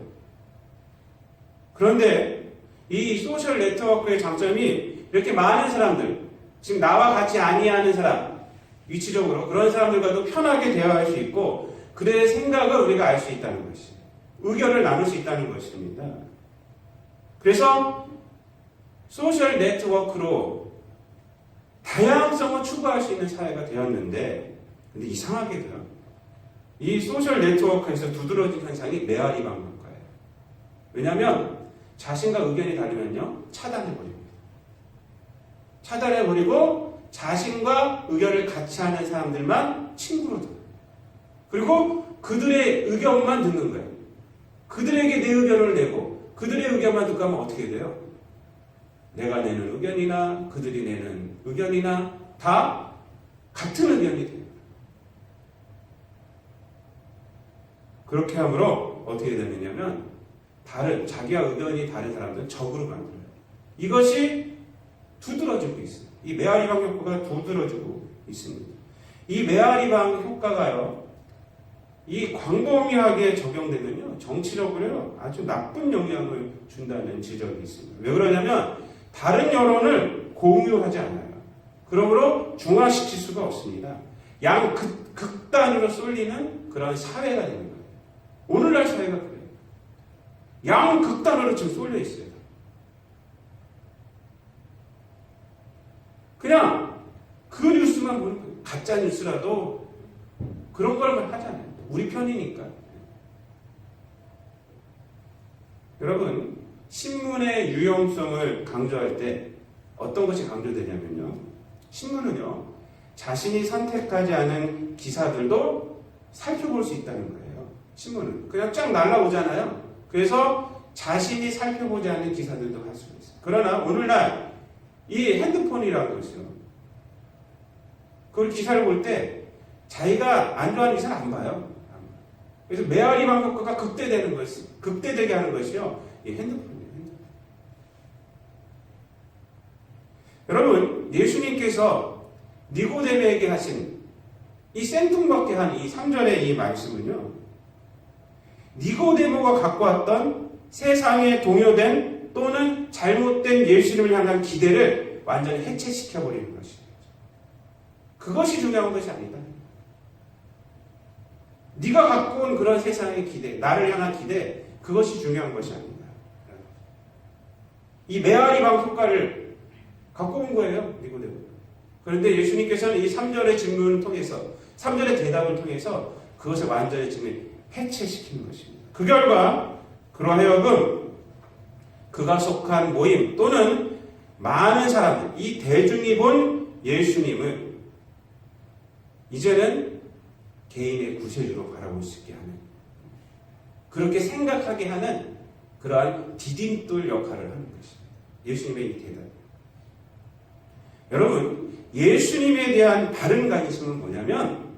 그런데 이 소셜 네트워크의 장점이 이렇게 많은 사람들, 지금 나와 같이 아니하는 사람, 위치적으로 그런 사람들과도 편하게 대화할 수 있고 그들의 생각을 우리가 알 수 있다는 것이, 의견을 나눌 수 있다는 것입니다. 그래서 소셜 네트워크로 다양성을 추구할 수 있는 사회가 되었는데, 근데 이상하게도요, 이 소셜 네트워크에서 두드러진 현상이 메아리방 효과예요. 왜냐하면 자신과 의견이 다르면요, 차단해버립니다. 차단해버리고 자신과 의견을 같이 하는 사람들만 친구로 들어요. 그리고 그들의 의견만 듣는 거예요. 그들에게 내 의견을 내고 그들의 의견만 듣고 하면 어떻게 돼요? 내가 내는 의견이나 그들이 내는 의견이나 다 같은 의견이 돼요. 그렇게 함으로 어떻게 되느냐면 자기와 의견이 다른 사람들은 적으로 만들어요. 이것이 두드러지고 있어요. 이 메아리방 효과가 두드러지고 있습니다. 이 메아리방 효과가요, 이 광범위하게 적용되면요, 정치력으로요, 아주 나쁜 영향을 준다는 지적이 있습니다. 왜 그러냐면 다른 여론을 공유하지 않아요. 그러므로 중화시킬 수가 없습니다. 극단으로 쏠리는 그런 사회가 되는 거예요. 오늘날 사회가 그래요. 극단으로 지금 쏠려 있어요. 그냥 그 뉴스만 보는 거예요. 가짜 뉴스라도 그런 걸 하잖아요. 우리 편이니까. 여러분, 신문의 유용성을 강조할 때 어떤 것이 강조되냐면요, 신문은요, 자신이 선택하지 않은 기사들도 살펴볼 수 있다는 거예요. 신문은 그냥 쫙 날라오잖아요. 그래서 자신이 살펴보지 않는 기사들도 할 수가 있어요. 그러나 오늘날 이 핸드폰이라는 것이요, 그 기사를 볼 때 자기가 안 좋아하는 기사를 안 봐요. 그래서 메아리방 효과가 극대되게 하는 것이요, 이 핸드폰이에요. 여러분, 예수님께서 니고데모에게 하신 이 생뚱맞게 한 이 3절의 이 말씀은요, 니고데모가 갖고 왔던 세상에 동요된 또는 잘못된 예수님을 향한 기대를 완전히 해체시켜버리는 것입니다. 그것이 중요한 것이 아니다. 네가 갖고 온 그런 세상의 기대, 나를 향한 기대, 그것이 중요한 것이 아니다. 이 메아리방 효과를 갖고 온 거예요, 니고데모. 그런데 예수님께서는 이 3절의 질문을 통해서, 3절의 대답을 통해서 그것을 완전히 지금 해체시키는 것입니다. 그 결과 그러하여금 그가 속한 모임 또는 많은 사람들, 이 대중이 본 예수님을 이제는 개인의 구세주로 바라볼 수 있게 하는 그렇게 생각하게 하는 그러한 디딤돌 역할을 하는 것입니다. 예수님의 이 대답. 여러분, 예수님에 대한 바른 관심은 뭐냐면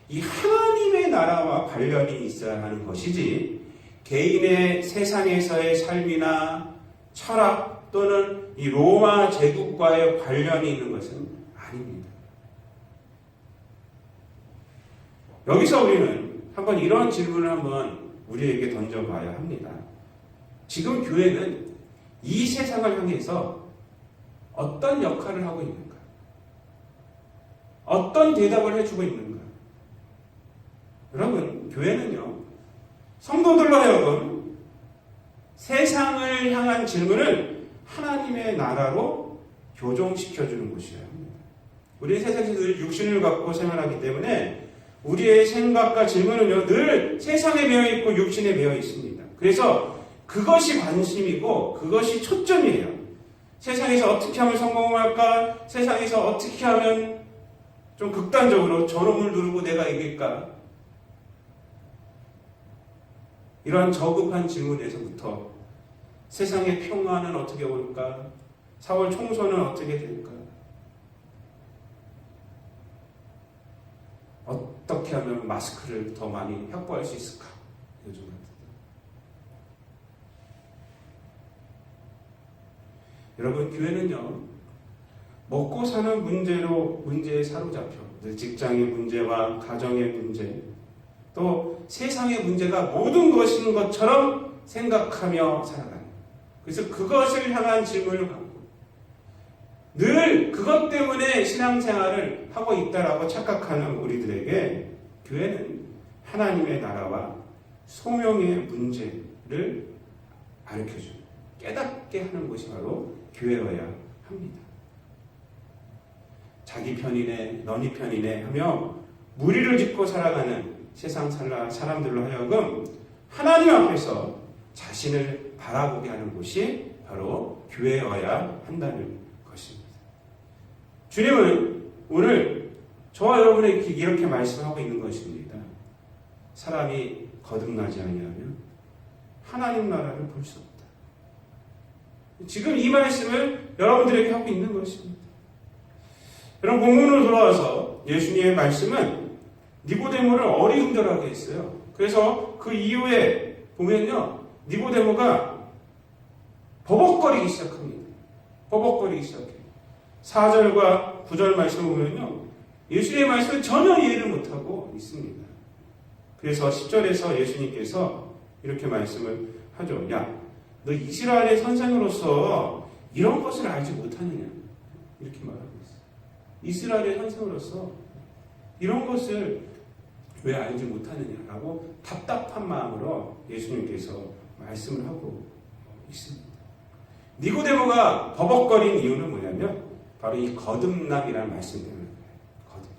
이 하나님의 나라와 관련이 있어야 하는 것이지 개인의 세상에서의 삶이나 철학 또는 이 로마 제국과의 관련이 있는 것은 아닙니다. 여기서 우리는 한번 이런 질문을 한번 우리에게 던져봐야 합니다. 지금 교회는 이 세상을 향해서 어떤 역할을 하고 있는가? 어떤 대답을 해주고 있는가? 여러분, 교회는요, 성도들로 하여금 세상을 향한 질문을 하나님의 나라로 교정시켜주는 곳이어야 합니다. 우리는 세상에서 늘 육신을 갖고 생활하기 때문에 우리의 생각과 질문은요, 늘 세상에 매여 있고 육신에 매여 있습니다. 그래서 그것이 관심이고 그것이 초점이에요. 세상에서 어떻게 하면 성공할까? 세상에서 어떻게 하면 좀 극단적으로 저놈을 누르고 내가 이길까? 이러한 저급한 질문에서부터 세상의 평화는 어떻게 올까? 4월 총선은 어떻게 될까? 어떻게 하면 마스크를 더 많이 확보할 수 있을까? 요즘 같은 때. 여러분, 교회는요, 먹고 사는 문제에 사로잡혀 직장의 문제와 가정의 문제, 또 세상의 문제가 모든 것인 것처럼 생각하며 살아가는, 그래서 그것을 향한 질문을 갖고 늘 그것 때문에 신앙생활을 하고 있다라고 착각하는 우리들에게 교회는 하나님의 나라와 소명의 문제를 가르쳐주는, 깨닫게 하는 것이 바로 교회여야 합니다. 자기 편이네, 너니 편이네 하며 무리를 짓고 살아가는 세상 사람들로 하여금 하나님 앞에서 자신을 바라보게 하는 곳이 바로 교회여야 한다는 것입니다. 주님은 오늘 저와 여러분에게 이렇게 말씀하고 있는 것입니다. 사람이 거듭나지 아니하면 하나님 나라를 볼 수 없다. 지금 이 말씀을 여러분들에게 하고 있는 것입니다. 여러분, 본문으로 돌아와서 예수님의 말씀은 니고데모를 어리둥절하게 했어요. 그래서 그 이후에 보면요, 니고데모가 버벅거리기 시작합니다. 버벅거리기 시작해요. 4절과 9절 말씀을 보면요, 예수님의 말씀을 전혀 이해를 못하고 있습니다. 그래서 10절에서 예수님께서 이렇게 말씀을 하죠. 야, 너 이스라엘의 선생으로서 이런 것을 알지 못하느냐? 이렇게 말하고 있어요. 이스라엘의 선생으로서 이런 것을 왜 알지 못하느냐라고 답답한 마음으로 예수님께서 말씀을 하고 있습니다. 니고데모가 버벅거린 이유는 뭐냐면 바로 이 거듭남이라는 말씀 때문에 거듭남.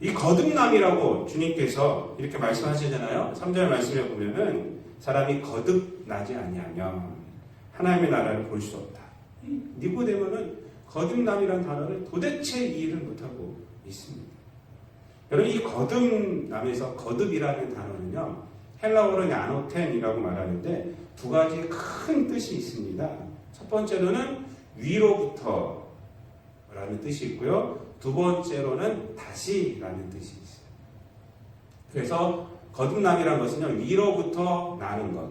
이 거듭남이라고 주님께서 이렇게 말씀하시잖아요. 3절 말씀에 보면은 사람이 거듭나지 아니하면 하나님의 나라를 볼 수 없다. 니고데모는 거듭남이라는 단어를 도대체 이해를 못하고 있습니다. 여러분, 이 거듭남에서 거듭이라는 단어는요, 헬라어로는 아노텐이라고 말하는데 두 가지 큰 뜻이 있습니다. 첫 번째로는 위로부터라는 뜻이 있고요. 두 번째로는 다시라는 뜻이 있어요. 그래서 거듭남이라는 것은요, 위로부터 나는 것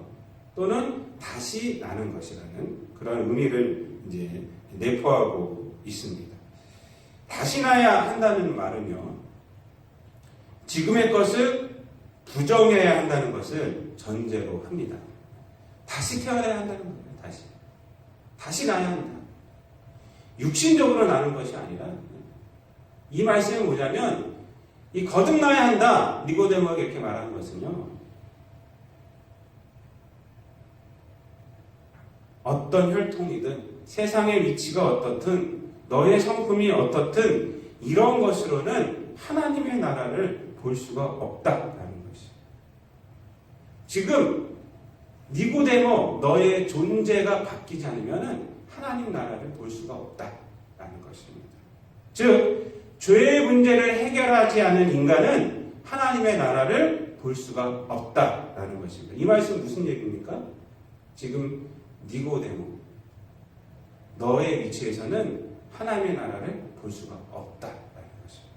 또는 다시 나는 것이라는 그런 의미를 이제 내포하고 있습니다. 다시 나야 한다는 말은요, 지금의 것을 부정해야 한다는 것을 전제로 합니다. 다시 태어나야 한다는 거예요. 다시 나야 한다. 육신적으로 나는 것이 아니라, 이 말씀이 뭐냐면 이 거듭나야 한다, 니고데모에게 이렇게 말하는 것은요, 어떤 혈통이든 세상의 위치가 어떻든 너의 성품이 어떻든 이런 것으로는 하나님의 나라를 볼 수가 없다라는 것이죠. 지금 니고데모, 너의 존재가 바뀌지 않으면 하나님 나라를 볼 수가 없다라는 것입니다. 즉, 죄의 문제를 해결하지 않은 인간은 하나님의 나라를 볼 수가 없다라는 것입니다. 이 말씀 무슨 얘기입니까? 지금 니고데모, 너의 위치에서는 하나님의 나라를 볼 수가 없다라는 것입니다.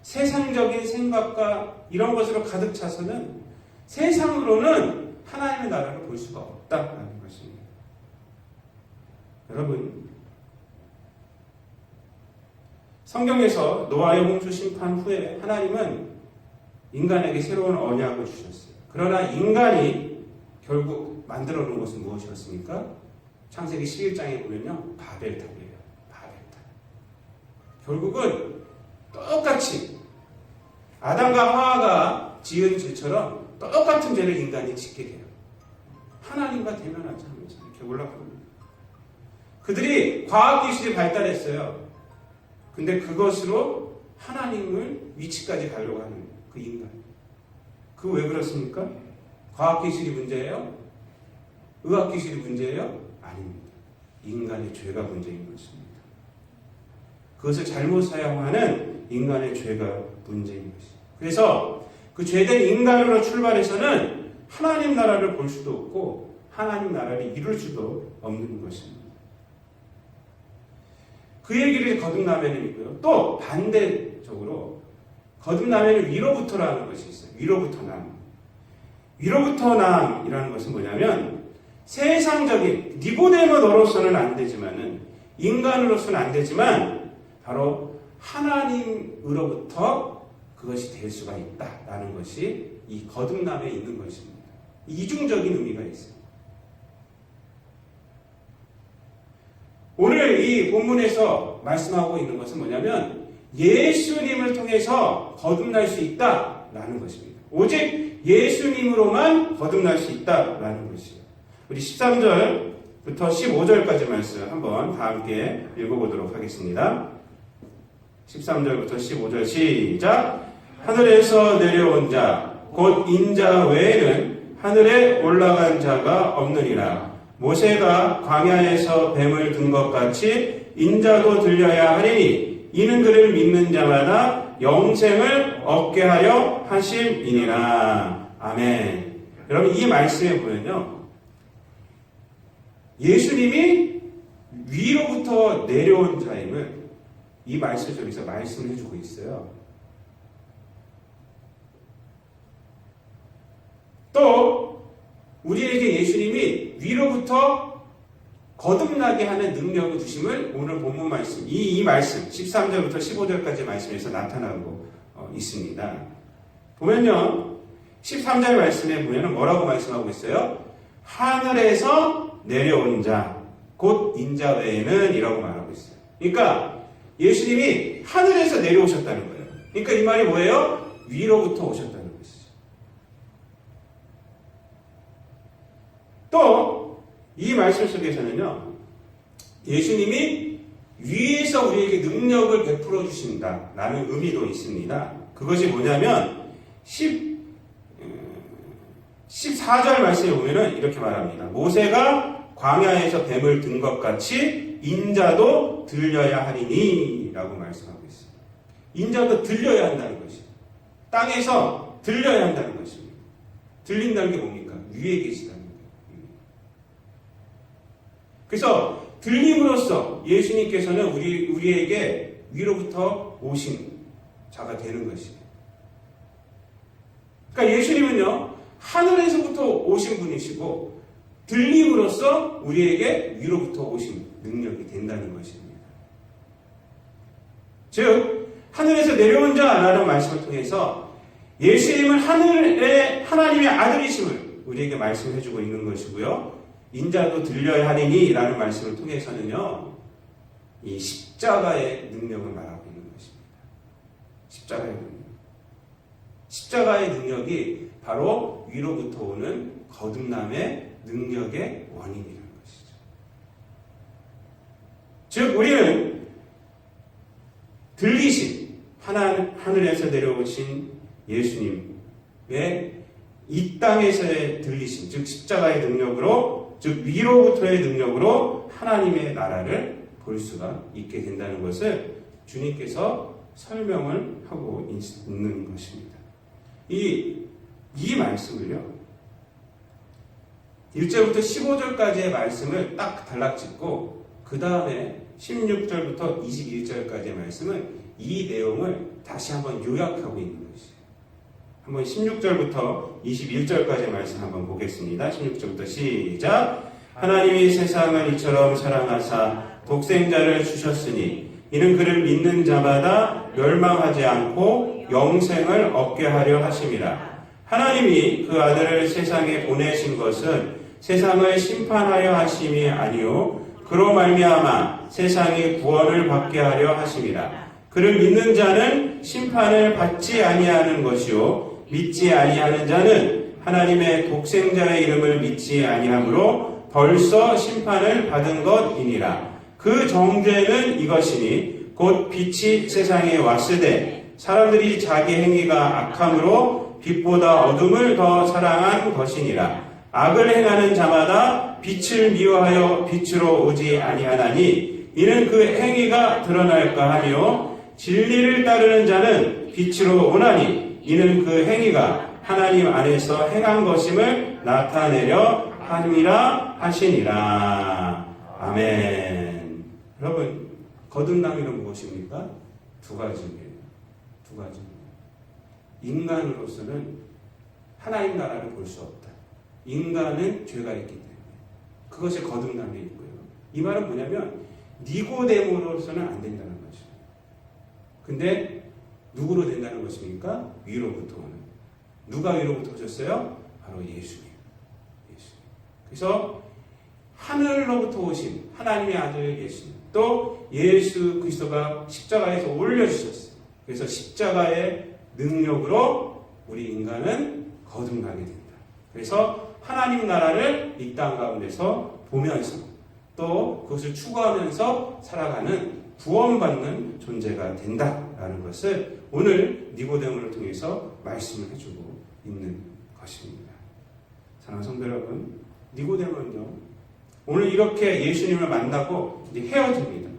세상적인 생각과 이런 것으로 가득 차서는 세상으로는 하나님의 나라를 볼 수가 없다라는 것입니다. 여러분, 성경에서 노아의 홍수 심판 후에 하나님은 인간에게 새로운 언약을 주셨어요. 그러나 인간이 결국 만들어 놓은 것은 무엇이었습니까? 창세기 11장에 보면요, 바벨탑이에요. 바벨탑. 결국은 똑같이 아담과 하와가 지은 죄처럼 똑같은 죄를 인간이 짓게 돼요. 하나님과 대면하지 않으면서 이렇게 올라갑니다. 그들이 과학기술이 발달했어요. 근데 그것으로 하나님을 위치까지 가려고 하는 그 인간. 그 왜 그렇습니까? 과학기술이 문제예요? 의학기술이 문제예요? 아닙니다. 인간의 죄가 문제인 것입니다. 그것을 잘못 사용하는 인간의 죄가 문제인 것입니다. 그래서 그 죄된 인간으로 출발해서는 하나님 나라를 볼 수도 없고 하나님 나라를 이룰 수도 없는 것입니다. 그 얘기를 거듭나면이고요. 또 반대적으로 거듭나면 위로부터라는 것이 있어요. 위로부터 남. 위로부터 남이라는 것은 뭐냐면 세상적인 니고데모 너로서는 안 되지만은 인간으로서는 안 되지만 바로 하나님으로부터 그것이 될 수가 있다라는 것이 이 거듭남에 있는 것입니다. 이중적인 의미가 있어요. 오늘 이 본문에서 말씀하고 있는 것은 뭐냐면 예수님을 통해서 거듭날 수 있다라는 것입니다. 오직 예수님으로만 거듭날 수 있다라는 것이에요. 우리 13절부터 15절까지 말씀 한번 다 함께 읽어보도록 하겠습니다. 13절부터 15절 시작. 하늘에서 내려온 자 곧 인자 외에는 하늘에 올라간 자가 없느니라. 모세가 광야에서 뱀을 든 것 같이 인자도 들려야 하리니 이는 그를 믿는 자마다 영생을 얻게 하려 하심이니라. 아멘. 여러분, 이 말씀에 보면요, 예수님이 위로부터 내려온 자임을 이 말씀 속에서 말씀을 해주고 있어요. 또 우리에게 예수님이 위로부터 거듭나게 하는 능력을 주심을 오늘 본문 말씀, 이 말씀 13절부터 15절까지 말씀에서 나타나고 있습니다. 보면요, 13절 말씀에 보면 뭐라고 말씀하고 있어요? 하늘에서 내려온 자, 곧 인자 외에는 이라고 말하고 있어요. 그러니까 예수님이 하늘에서 내려오셨다는 거예요. 그러니까 이 말이 뭐예요? 위로부터 오셨다는 것이죠. 또 이 말씀 속에서는요, 예수님이 위에서 우리에게 능력을 베풀어 주신다라는 의미도 있습니다. 그것이 뭐냐면 14절 말씀에 보면은 이렇게 말합니다. 모세가 광야에서 뱀을 든 것 같이 인자도 들려야 하리니 라고 말씀하고 있습니다. 인자도 들려야 한다는 것이에요. 땅에서 들려야 한다는 것입니다. 들린다는 게 뭡니까? 위에 계시다는 거예요. 그래서 들림으로써 예수님께서는 우리에게 위로부터 오신 자가 되는 것이에요. 그러니까 예수님은요, 하늘에서부터 오신 분이시고 들림으로써 우리에게 위로부터 오신 능력이 된다는 것입니다. 즉 하늘에서 내려온 자라는 말씀을 통해서 예수님은 하나님의 아들이심을 우리에게 말씀해주고 있는 것이고요. 인자도 들려야 하리니 라는 말씀을 통해서는요, 이 십자가의 능력을 말하고 있는 것입니다. 십자가의 능력. 십자가의 능력이 바로 위로부터 오는 거듭남의 능력의 원인이라는 것이죠. 즉 우리는 들리신 하늘에서 내려오신 예수님의 이 땅에서의 들리신, 즉 십자가의 능력으로, 즉 위로부터의 능력으로 하나님의 나라를 볼 수가 있게 된다는 것을 주님께서 설명을 하고 있는 것입니다. 이 말씀을요, 1절부터 15절까지의 말씀을 딱 단락짓고 그 다음에 16절부터 21절까지의 말씀은 이 내용을 다시 한번 요약하고 있는 것이에요. 한번 16절부터 21절까지의 말씀 한번 보겠습니다. 16절부터 시작. 하나님이 세상을 이처럼 사랑하사 독생자를 주셨으니 이는 그를 믿는 자마다 멸망하지 않고 영생을 얻게 하려 하심이라. 하나님이 그 아들을 세상에 보내신 것은 세상을 심판하려 하심이 아니요 그로 말미암아 세상이 구원을 받게 하려 하심이라. 그를 믿는 자는 심판을 받지 아니하는 것이요 믿지 아니하는 자는 하나님의 독생자의 이름을 믿지 아니하므로 벌써 심판을 받은 것이니라. 그 정죄는 이것이니 곧 빛이 세상에 왔으되 사람들이 자기 행위가 악함으로 빛보다 어둠을 더 사랑한 것이니라. 악을 행하는 자마다 빛을 미워하여 빛으로 오지 아니하나니 이는 그 행위가 드러날까 하며 진리를 따르는 자는 빛으로 오나니 이는 그 행위가 하나님 안에서 행한 것임을 나타내려 함이라 하시니라. 아멘. 여러분, 거듭남이란 무엇입니까? 두 가지입니다. 두 가지입니다. 인간으로서는 하나님 나라를 볼 수 없다. 인간은 죄가 있기 때문에 그것이 거듭남이 있고요. 이 말은 뭐냐면 니고데모로서는 안 된다는 것이죠. 근데 누구로 된다는 것입니까? 위로부터 오는. 누가 위로부터 오셨어요? 바로 예수님. 그래서 하늘로부터 오신 하나님의 아들 예수님, 또 예수 그리스도가 십자가에서 올려주셨어요. 그래서 십자가의 능력으로 우리 인간은 거듭나게 된다. 그래서 하나님 나라를 이 땅 가운데서 보면서 또 그것을 추구하면서 살아가는 구원받는 존재가 된다라는 것을 오늘 니고데모를 통해서 말씀을 해주고 있는 것입니다. 사랑하는 성도 여러분, 니고데모는요, 오늘 이렇게 예수님을 만나고 이제 헤어집니다.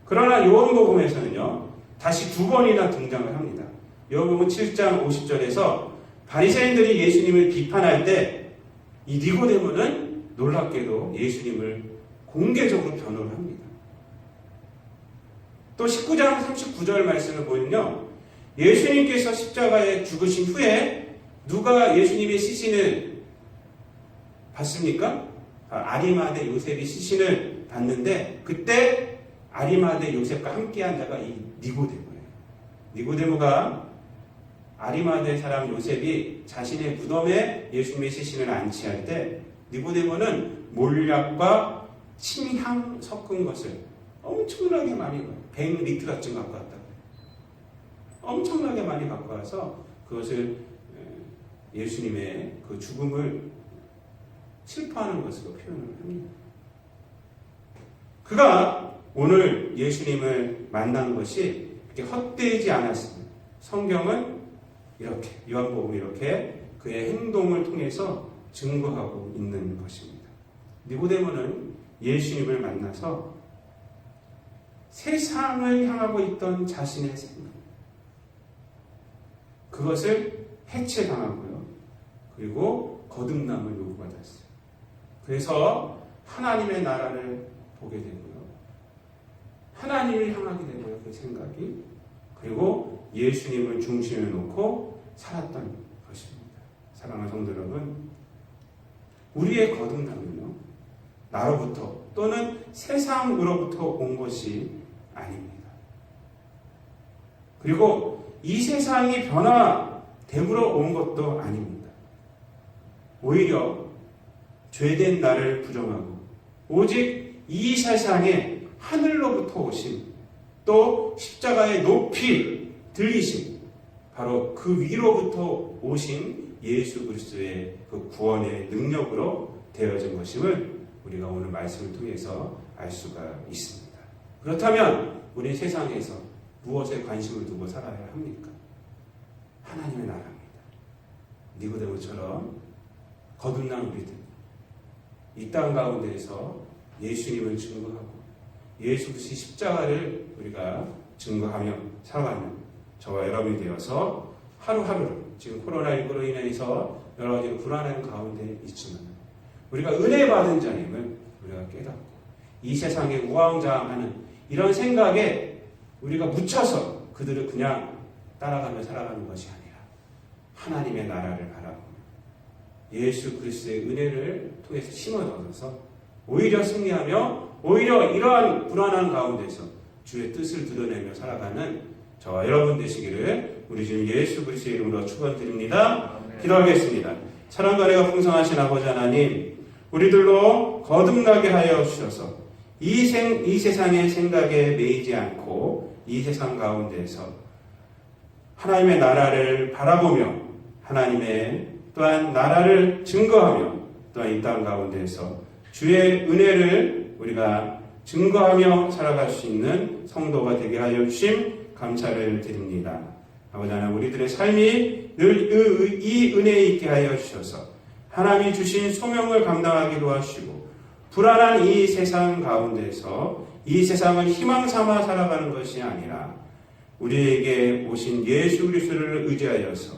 그러나 요한복음에서는요, 다시 두 번이나 등장을 합니다. 요한복음 7장 50절에서 바리새인들이 예수님을 비판할 때 이 니고데모는 놀랍게도 예수님을 공개적으로 변호를 합니다. 또 19장 39절 말씀을 보면요, 예수님께서 십자가에 죽으신 후에 누가 예수님의 시신을 봤습니까? 아리마대 요셉이 시신을 봤는데 그때 아리마대 요셉과 함께한 자가 이 니고데모예요. 니고데모가 아리마대 사람 요셉이 자신의 무덤에 예수님의 시신을 안치할 때 니고데모는 몰약과 침향 섞은 것을 엄청나게 많이 100리터쯤 갖고 왔다고. 엄청나게 많이 갖고 와서 그것을 예수님의 그 죽음을 슬퍼하는 것으로 표현을 합니다. 그가 오늘 예수님을 만난 것이 그렇게 헛되지 않았습니다. 성경은 이렇게, 요한복음이 이렇게 그의 행동을 통해서 증거하고 있는 것입니다. 니고데모는 예수님을 만나서 세상을 향하고 있던 자신의 생각, 그것을 해체당하고요. 그리고 거듭남을 요구받았어요. 그래서 하나님의 나라를 보게 되고요. 하나님을 향하게 되고요. 그 생각이. 그리고 예수님을 중심에 놓고 살았던 것입니다. 사랑하는 성도 여러분, 우리의 거듭남은요, 나로부터 또는 세상으로부터 온 것이 아닙니다. 그리고 이 세상이 변화됨으로 온 것도 아닙니다. 오히려 죄된 나를 부정하고 오직 이 세상에 하늘로부터 오신 또 십자가의 높이 들리신 바로 그 위로부터 오신 예수 그리스도의 그 구원의 능력으로 되어진 것임을 우리가 오늘 말씀을 통해서 알 수가 있습니다. 그렇다면 우리 세상에서 무엇에 관심을 두고 살아야 합니까? 하나님의 나라입니다. 니고데모처럼 거듭난 우리들, 이 땅 가운데에서 예수님을 증거하고 예수 그리스도의 십자가를 우리가 증거하며 살아가는 저와 여러분이 되어서 하루하루 지금 코로나19로 인해서 여러 가지 불안한 가운데 있지만 우리가 은혜 받은 자임을 우리가 깨닫고 이 세상에 우왕좌왕하는 이런 생각에 우리가 묻혀서 그들을 그냥 따라가며 살아가는 것이 아니라 하나님의 나라를 바라보며 예수 그리스도의 은혜를 통해서 힘을 얻어서 오히려 승리하며 오히려 이러한 불안한 가운데서 주의 뜻을 드러내며 살아가는 저와 여러분 되시기를 우리 주님 예수 그리스도의 이름으로 축원드립니다. 기도하겠습니다. 사랑과 은혜가 풍성하신 아버지 하나님, 우리들로 거듭나게 하여 주셔서 이 세상의 생각에 매이지 않고 이 세상 가운데서 하나님의 나라를 바라보며 하나님의 또한 나라를 증거하며 또한 이 땅 가운데서 주의 은혜를 우리가 증거하며 살아갈 수 있는 성도가 되게 하여 주심 감사를 드립니다. 아버지 하나님, 우리들의 삶이 늘 이 은혜에 있게 하여 주셔서 하나님이 주신 소명을 감당하기도 하시고 불안한 이 세상 가운데서 이 세상을 희망 삼아 살아가는 것이 아니라 우리에게 오신 예수 그리스도를 의지하여서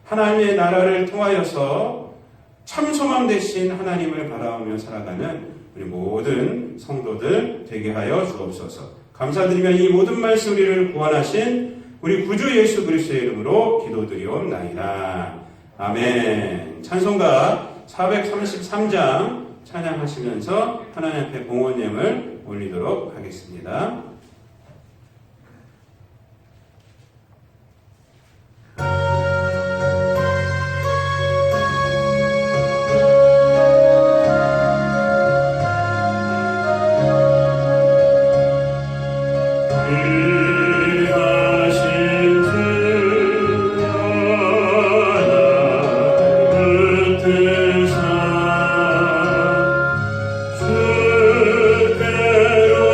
하나님의 나라를 통하여서 참 소망 되신 하나님을 바라보며 살아가는 우리 모든 성도들 되게 하여 주옵소서. 감사드리며 이 모든 말씀 우리를 구원하신 우리 구주 예수 그리스도의 이름으로 기도드리옵나이다. 아멘. 찬송가 433장 찬양하시면서 하나님 앞에 봉헌예물 올리도록 하겠습니다. 주께로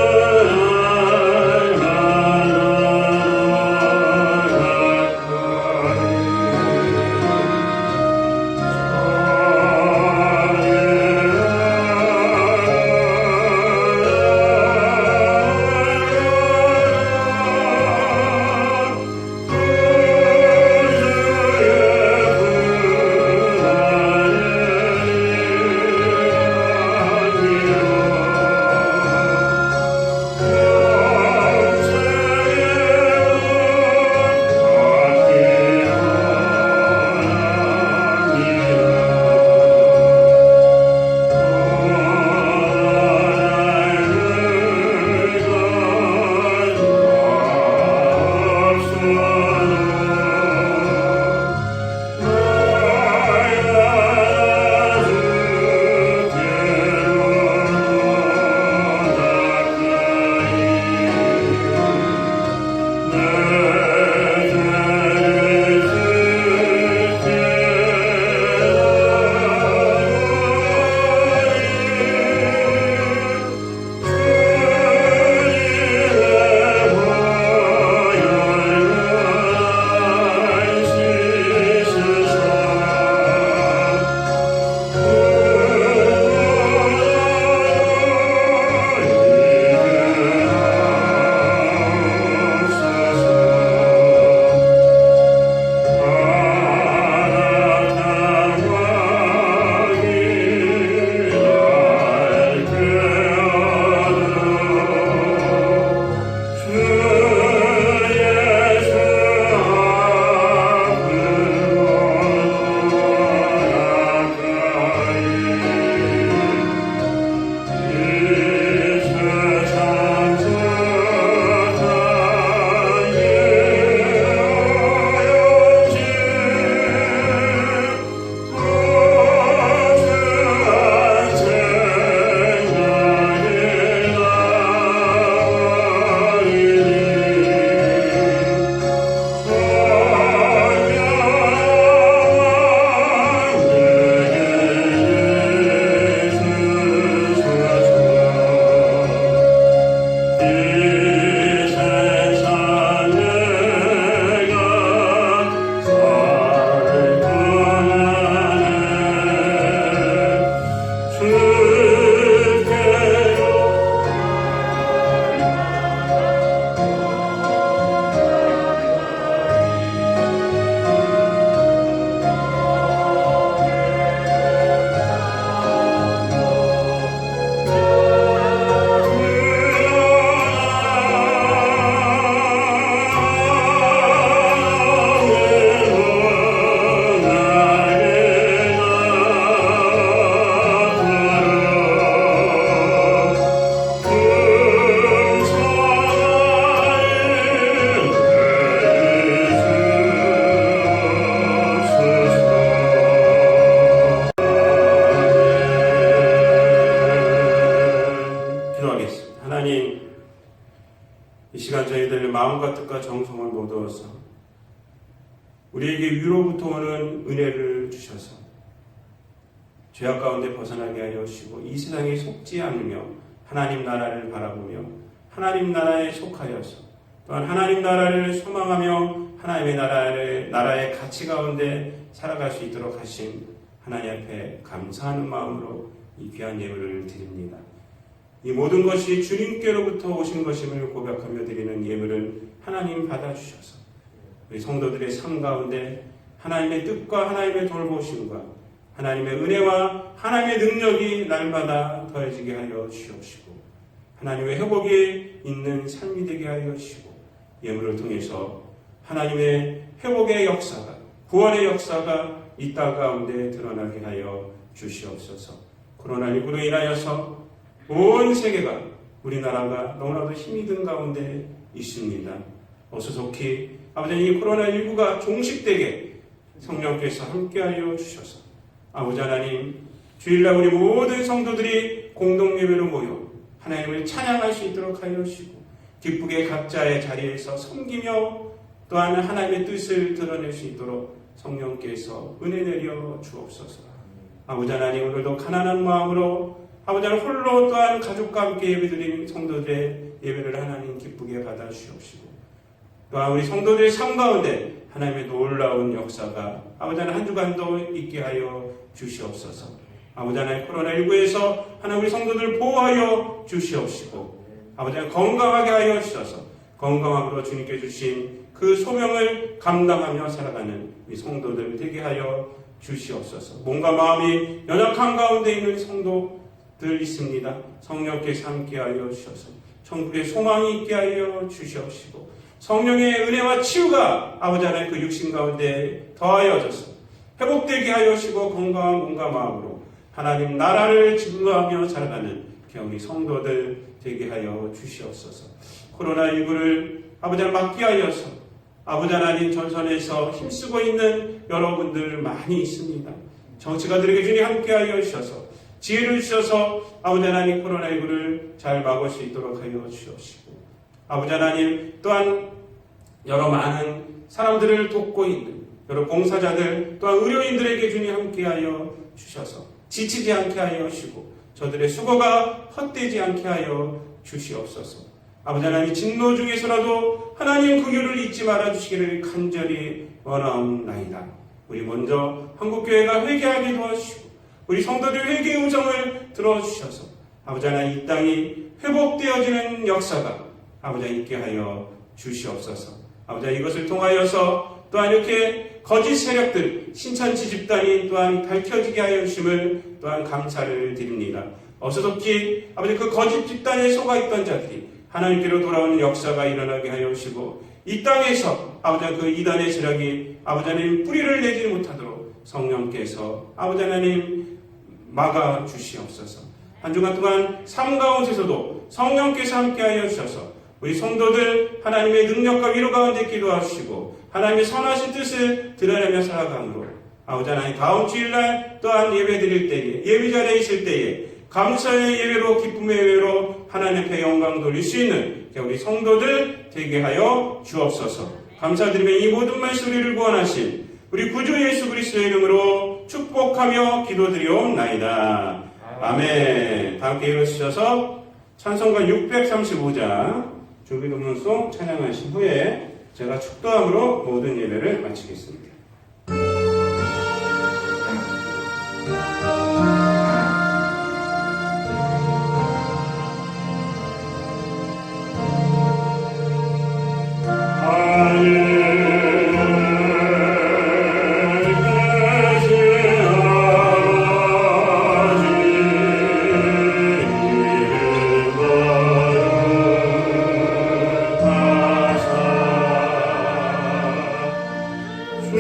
기도하겠습니다. 하나님, 이 시간 저희들 마음과 뜻과 정성을 모두어서 우리에게 위로부터 오는 은혜를 주셔서 죄악 가운데 벗어나게 하여 주시고 이 세상에 속지 않으며 하나님 나라를 바라보며 하나님 나라에 속하여서 또한 하나님 나라를 소망하며 하나님의 나라의 가치 가운데 살아갈 수 있도록 하신 하나님 앞에 감사하는 마음으로 이 귀한 예물을 드립니다. 이 모든 것이 주님께로부터 오신 것임을 고백하며 드리는 예물을 하나님 받아주셔서 우리 성도들의 삶 가운데 하나님의 뜻과 하나님의 돌보심과 하나님의 은혜와 하나님의 능력이 날마다 더해지게 하여 주옵시고 하나님의 회복이 있는 삶이 되게 하여 주시고 예물을 통해서 하나님의 회복의 역사가 구원의 역사가 이 땅 가운데 드러나게 하여 주시옵소서. 코로나19로 인하여서 온 세계가 우리나라가 너무나도 힘이 든 가운데 있습니다. 어서 속히 아버지 이 코로나19가 종식되게 성령께서 함께하여 주셔서 아버지 하나님 주일날 우리 모든 성도들이 공동예배로 모여 하나님을 찬양할 수 있도록 하여 주시고 기쁘게 각자의 자리에서 섬기며 또한 하나님의 뜻을 드러낼 수 있도록 성령께서 은혜 내려 주옵소서. 아버지 하나님 오늘도 가난한 마음으로 아버지 하나님 홀로 또한 가족과 함께 예배드린 성도들의 예배를 하나님 기쁘게 받아 주옵시고 또한 우리 성도들의 삶 가운데 하나님의 놀라운 역사가 아버지 하나님 한 주간도 있게 하여 주시옵소서. 아버지 하나님 코로나19에서 하나님 우리 성도들 보호하여 주시옵시고 아버지 하나님 건강하게 하여 주셔서 건강함으로 주님께 주신 그 소명을 감당하며 살아가는 우리 성도들 되게 하여 주시옵소서. 몸과 마음이 연약한 가운데 있는 성도들 있습니다. 성령께서 함께하여 주셔서 천국의 소망이 있게 하여 주시옵시고 성령의 은혜와 치유가 아버지 하나님 그 육신 가운데 더하여져서 회복되게 하여 주시고 건강한 몸과 마음으로 하나님 나라를 증거하며 살아가는 우리 성도들 되게 하여 주시옵소서. 코로나19를 아버지 하나님 막게 하여서 아버지 하나님 전선에서 힘쓰고 있는 여러분들 많이 있습니다. 정치가들에게 주님 함께하여 주셔서 지혜를 주셔서 아버지 하나님 코로나19를 잘 막을 수 있도록 하여 주시옵시고 아버지 하나님 또한 여러 많은 사람들을 돕고 있는 여러 봉사자들 또한 의료인들에게 주님 함께하여 주셔서 지치지 않게 하여 주시고 저들의 수고가 헛되지 않게 하여 주시옵소서. 아버지 하나님 진노 중에서라도 하나님 긍휼을 잊지 말아 주시기를 간절히 원하옵나이다. 우리 먼저 한국교회가 회개하게 도와주시고 우리 성도들 회개의 음성을 들어주셔서 아버지 하나님 이 땅이 회복되어지는 역사가 아버지 하나님 있게 하여 주시옵소서. 아버지 하나님 이것을 통하여서 또한 이렇게 거짓 세력들 신천지 집단이 또한 밝혀지게 하여 주심을 또한 감사를 드립니다. 어서속히 아버지 그 거짓 집단에 속아 있던 자들이 하나님께로 돌아오는 역사가 일어나게 하여 주시고 이 땅에서 아버지 그 이단의 세력이 아버지 하나님 뿌리를 내지 못하도록 성령께서 아버지 하나님 막아 주시옵소서. 한 주간 동안 삶 가운데서도 성령께서 함께하여 주셔서 우리 성도들 하나님의 능력과 위로 가운데 기도하시고 하나님의 선하신 뜻을 드러내며 살아감으로 아버지 하나님 다음 주일날 또한 예배 드릴 때에 예배 자리에 있을 때에 감사의 예배로 기쁨의 예배로 하나님 앞에 영광 돌릴 수 있는 우리 성도들 되게 하여 주옵소서. 감사드리며 이 모든 말씀 우리를 구원하신 우리 구주 예수 그리스도의 이름으로 축복하며 기도드리옵나이다. 아멘. 다 함께 일어서셔서 찬송가 635장 주기도문송 찬양하신 후에 제가 축도함으로 모든 예배를 마치겠습니다. 주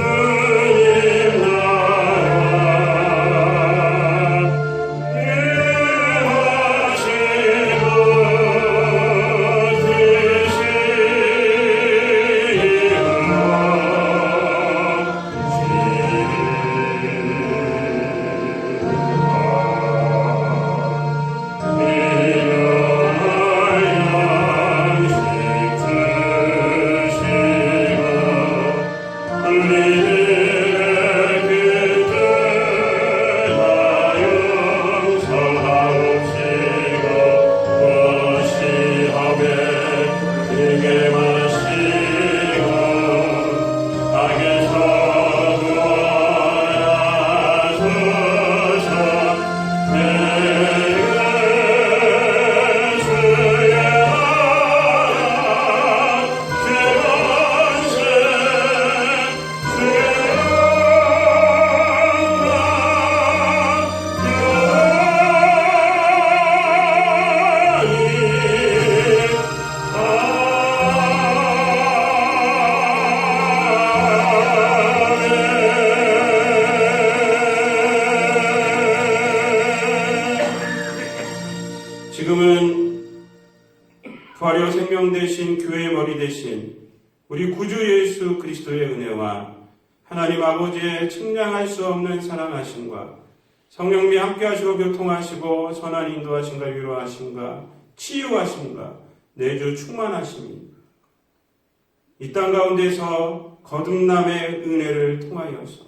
부활여 생명 되신 교회의 머리 되신 우리 구주 예수 그리스도의 은혜와 하나님 아버지의 측량할 수 없는 사랑하심과 성령님이 함께하시고 교통하시고 선한 인도하심과 위로하심과 치유하심과 내주 충만하심이 이 땅 가운데서 거듭남의 은혜를 통하여서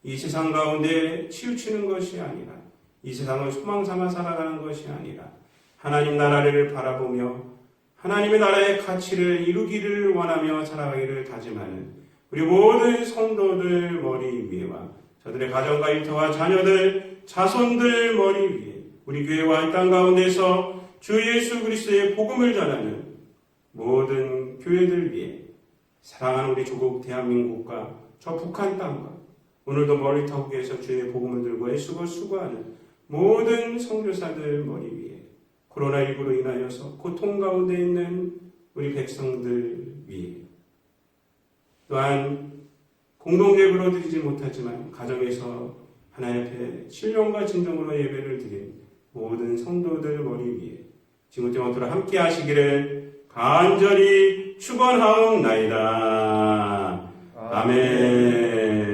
이 세상 가운데 치우치는 것이 아니라 이 세상을 소망 삼아 살아가는 것이 아니라 하나님 나라를 바라보며 하나님의 나라의 가치를 이루기를 원하며 살아가기를 다짐하는 우리 모든 성도들 머리 위에와 저들의 가정과 일터와 자녀들, 자손들 머리 위에 우리 교회와 이 땅 가운데서 주 예수 그리스도의 복음을 전하는 모든 교회들 위해 사랑하는 우리 조국 대한민국과 저 북한 땅과 오늘도 멀리 타국에서 주의 복음을 들고 애쓰고 수고하는 모든 선교사들 머리 위에 코로나19로 인하여서 고통 가운데 있는 우리 백성들 위에 또한 공동예배로 드리지 못하지만 가정에서 하나님 앞에 신령과 진정으로 예배를 드린 모든 성도들 머리 위에 지금부터 모두로 함께 하시기를 간절히 축원하옵나이다. 아멘.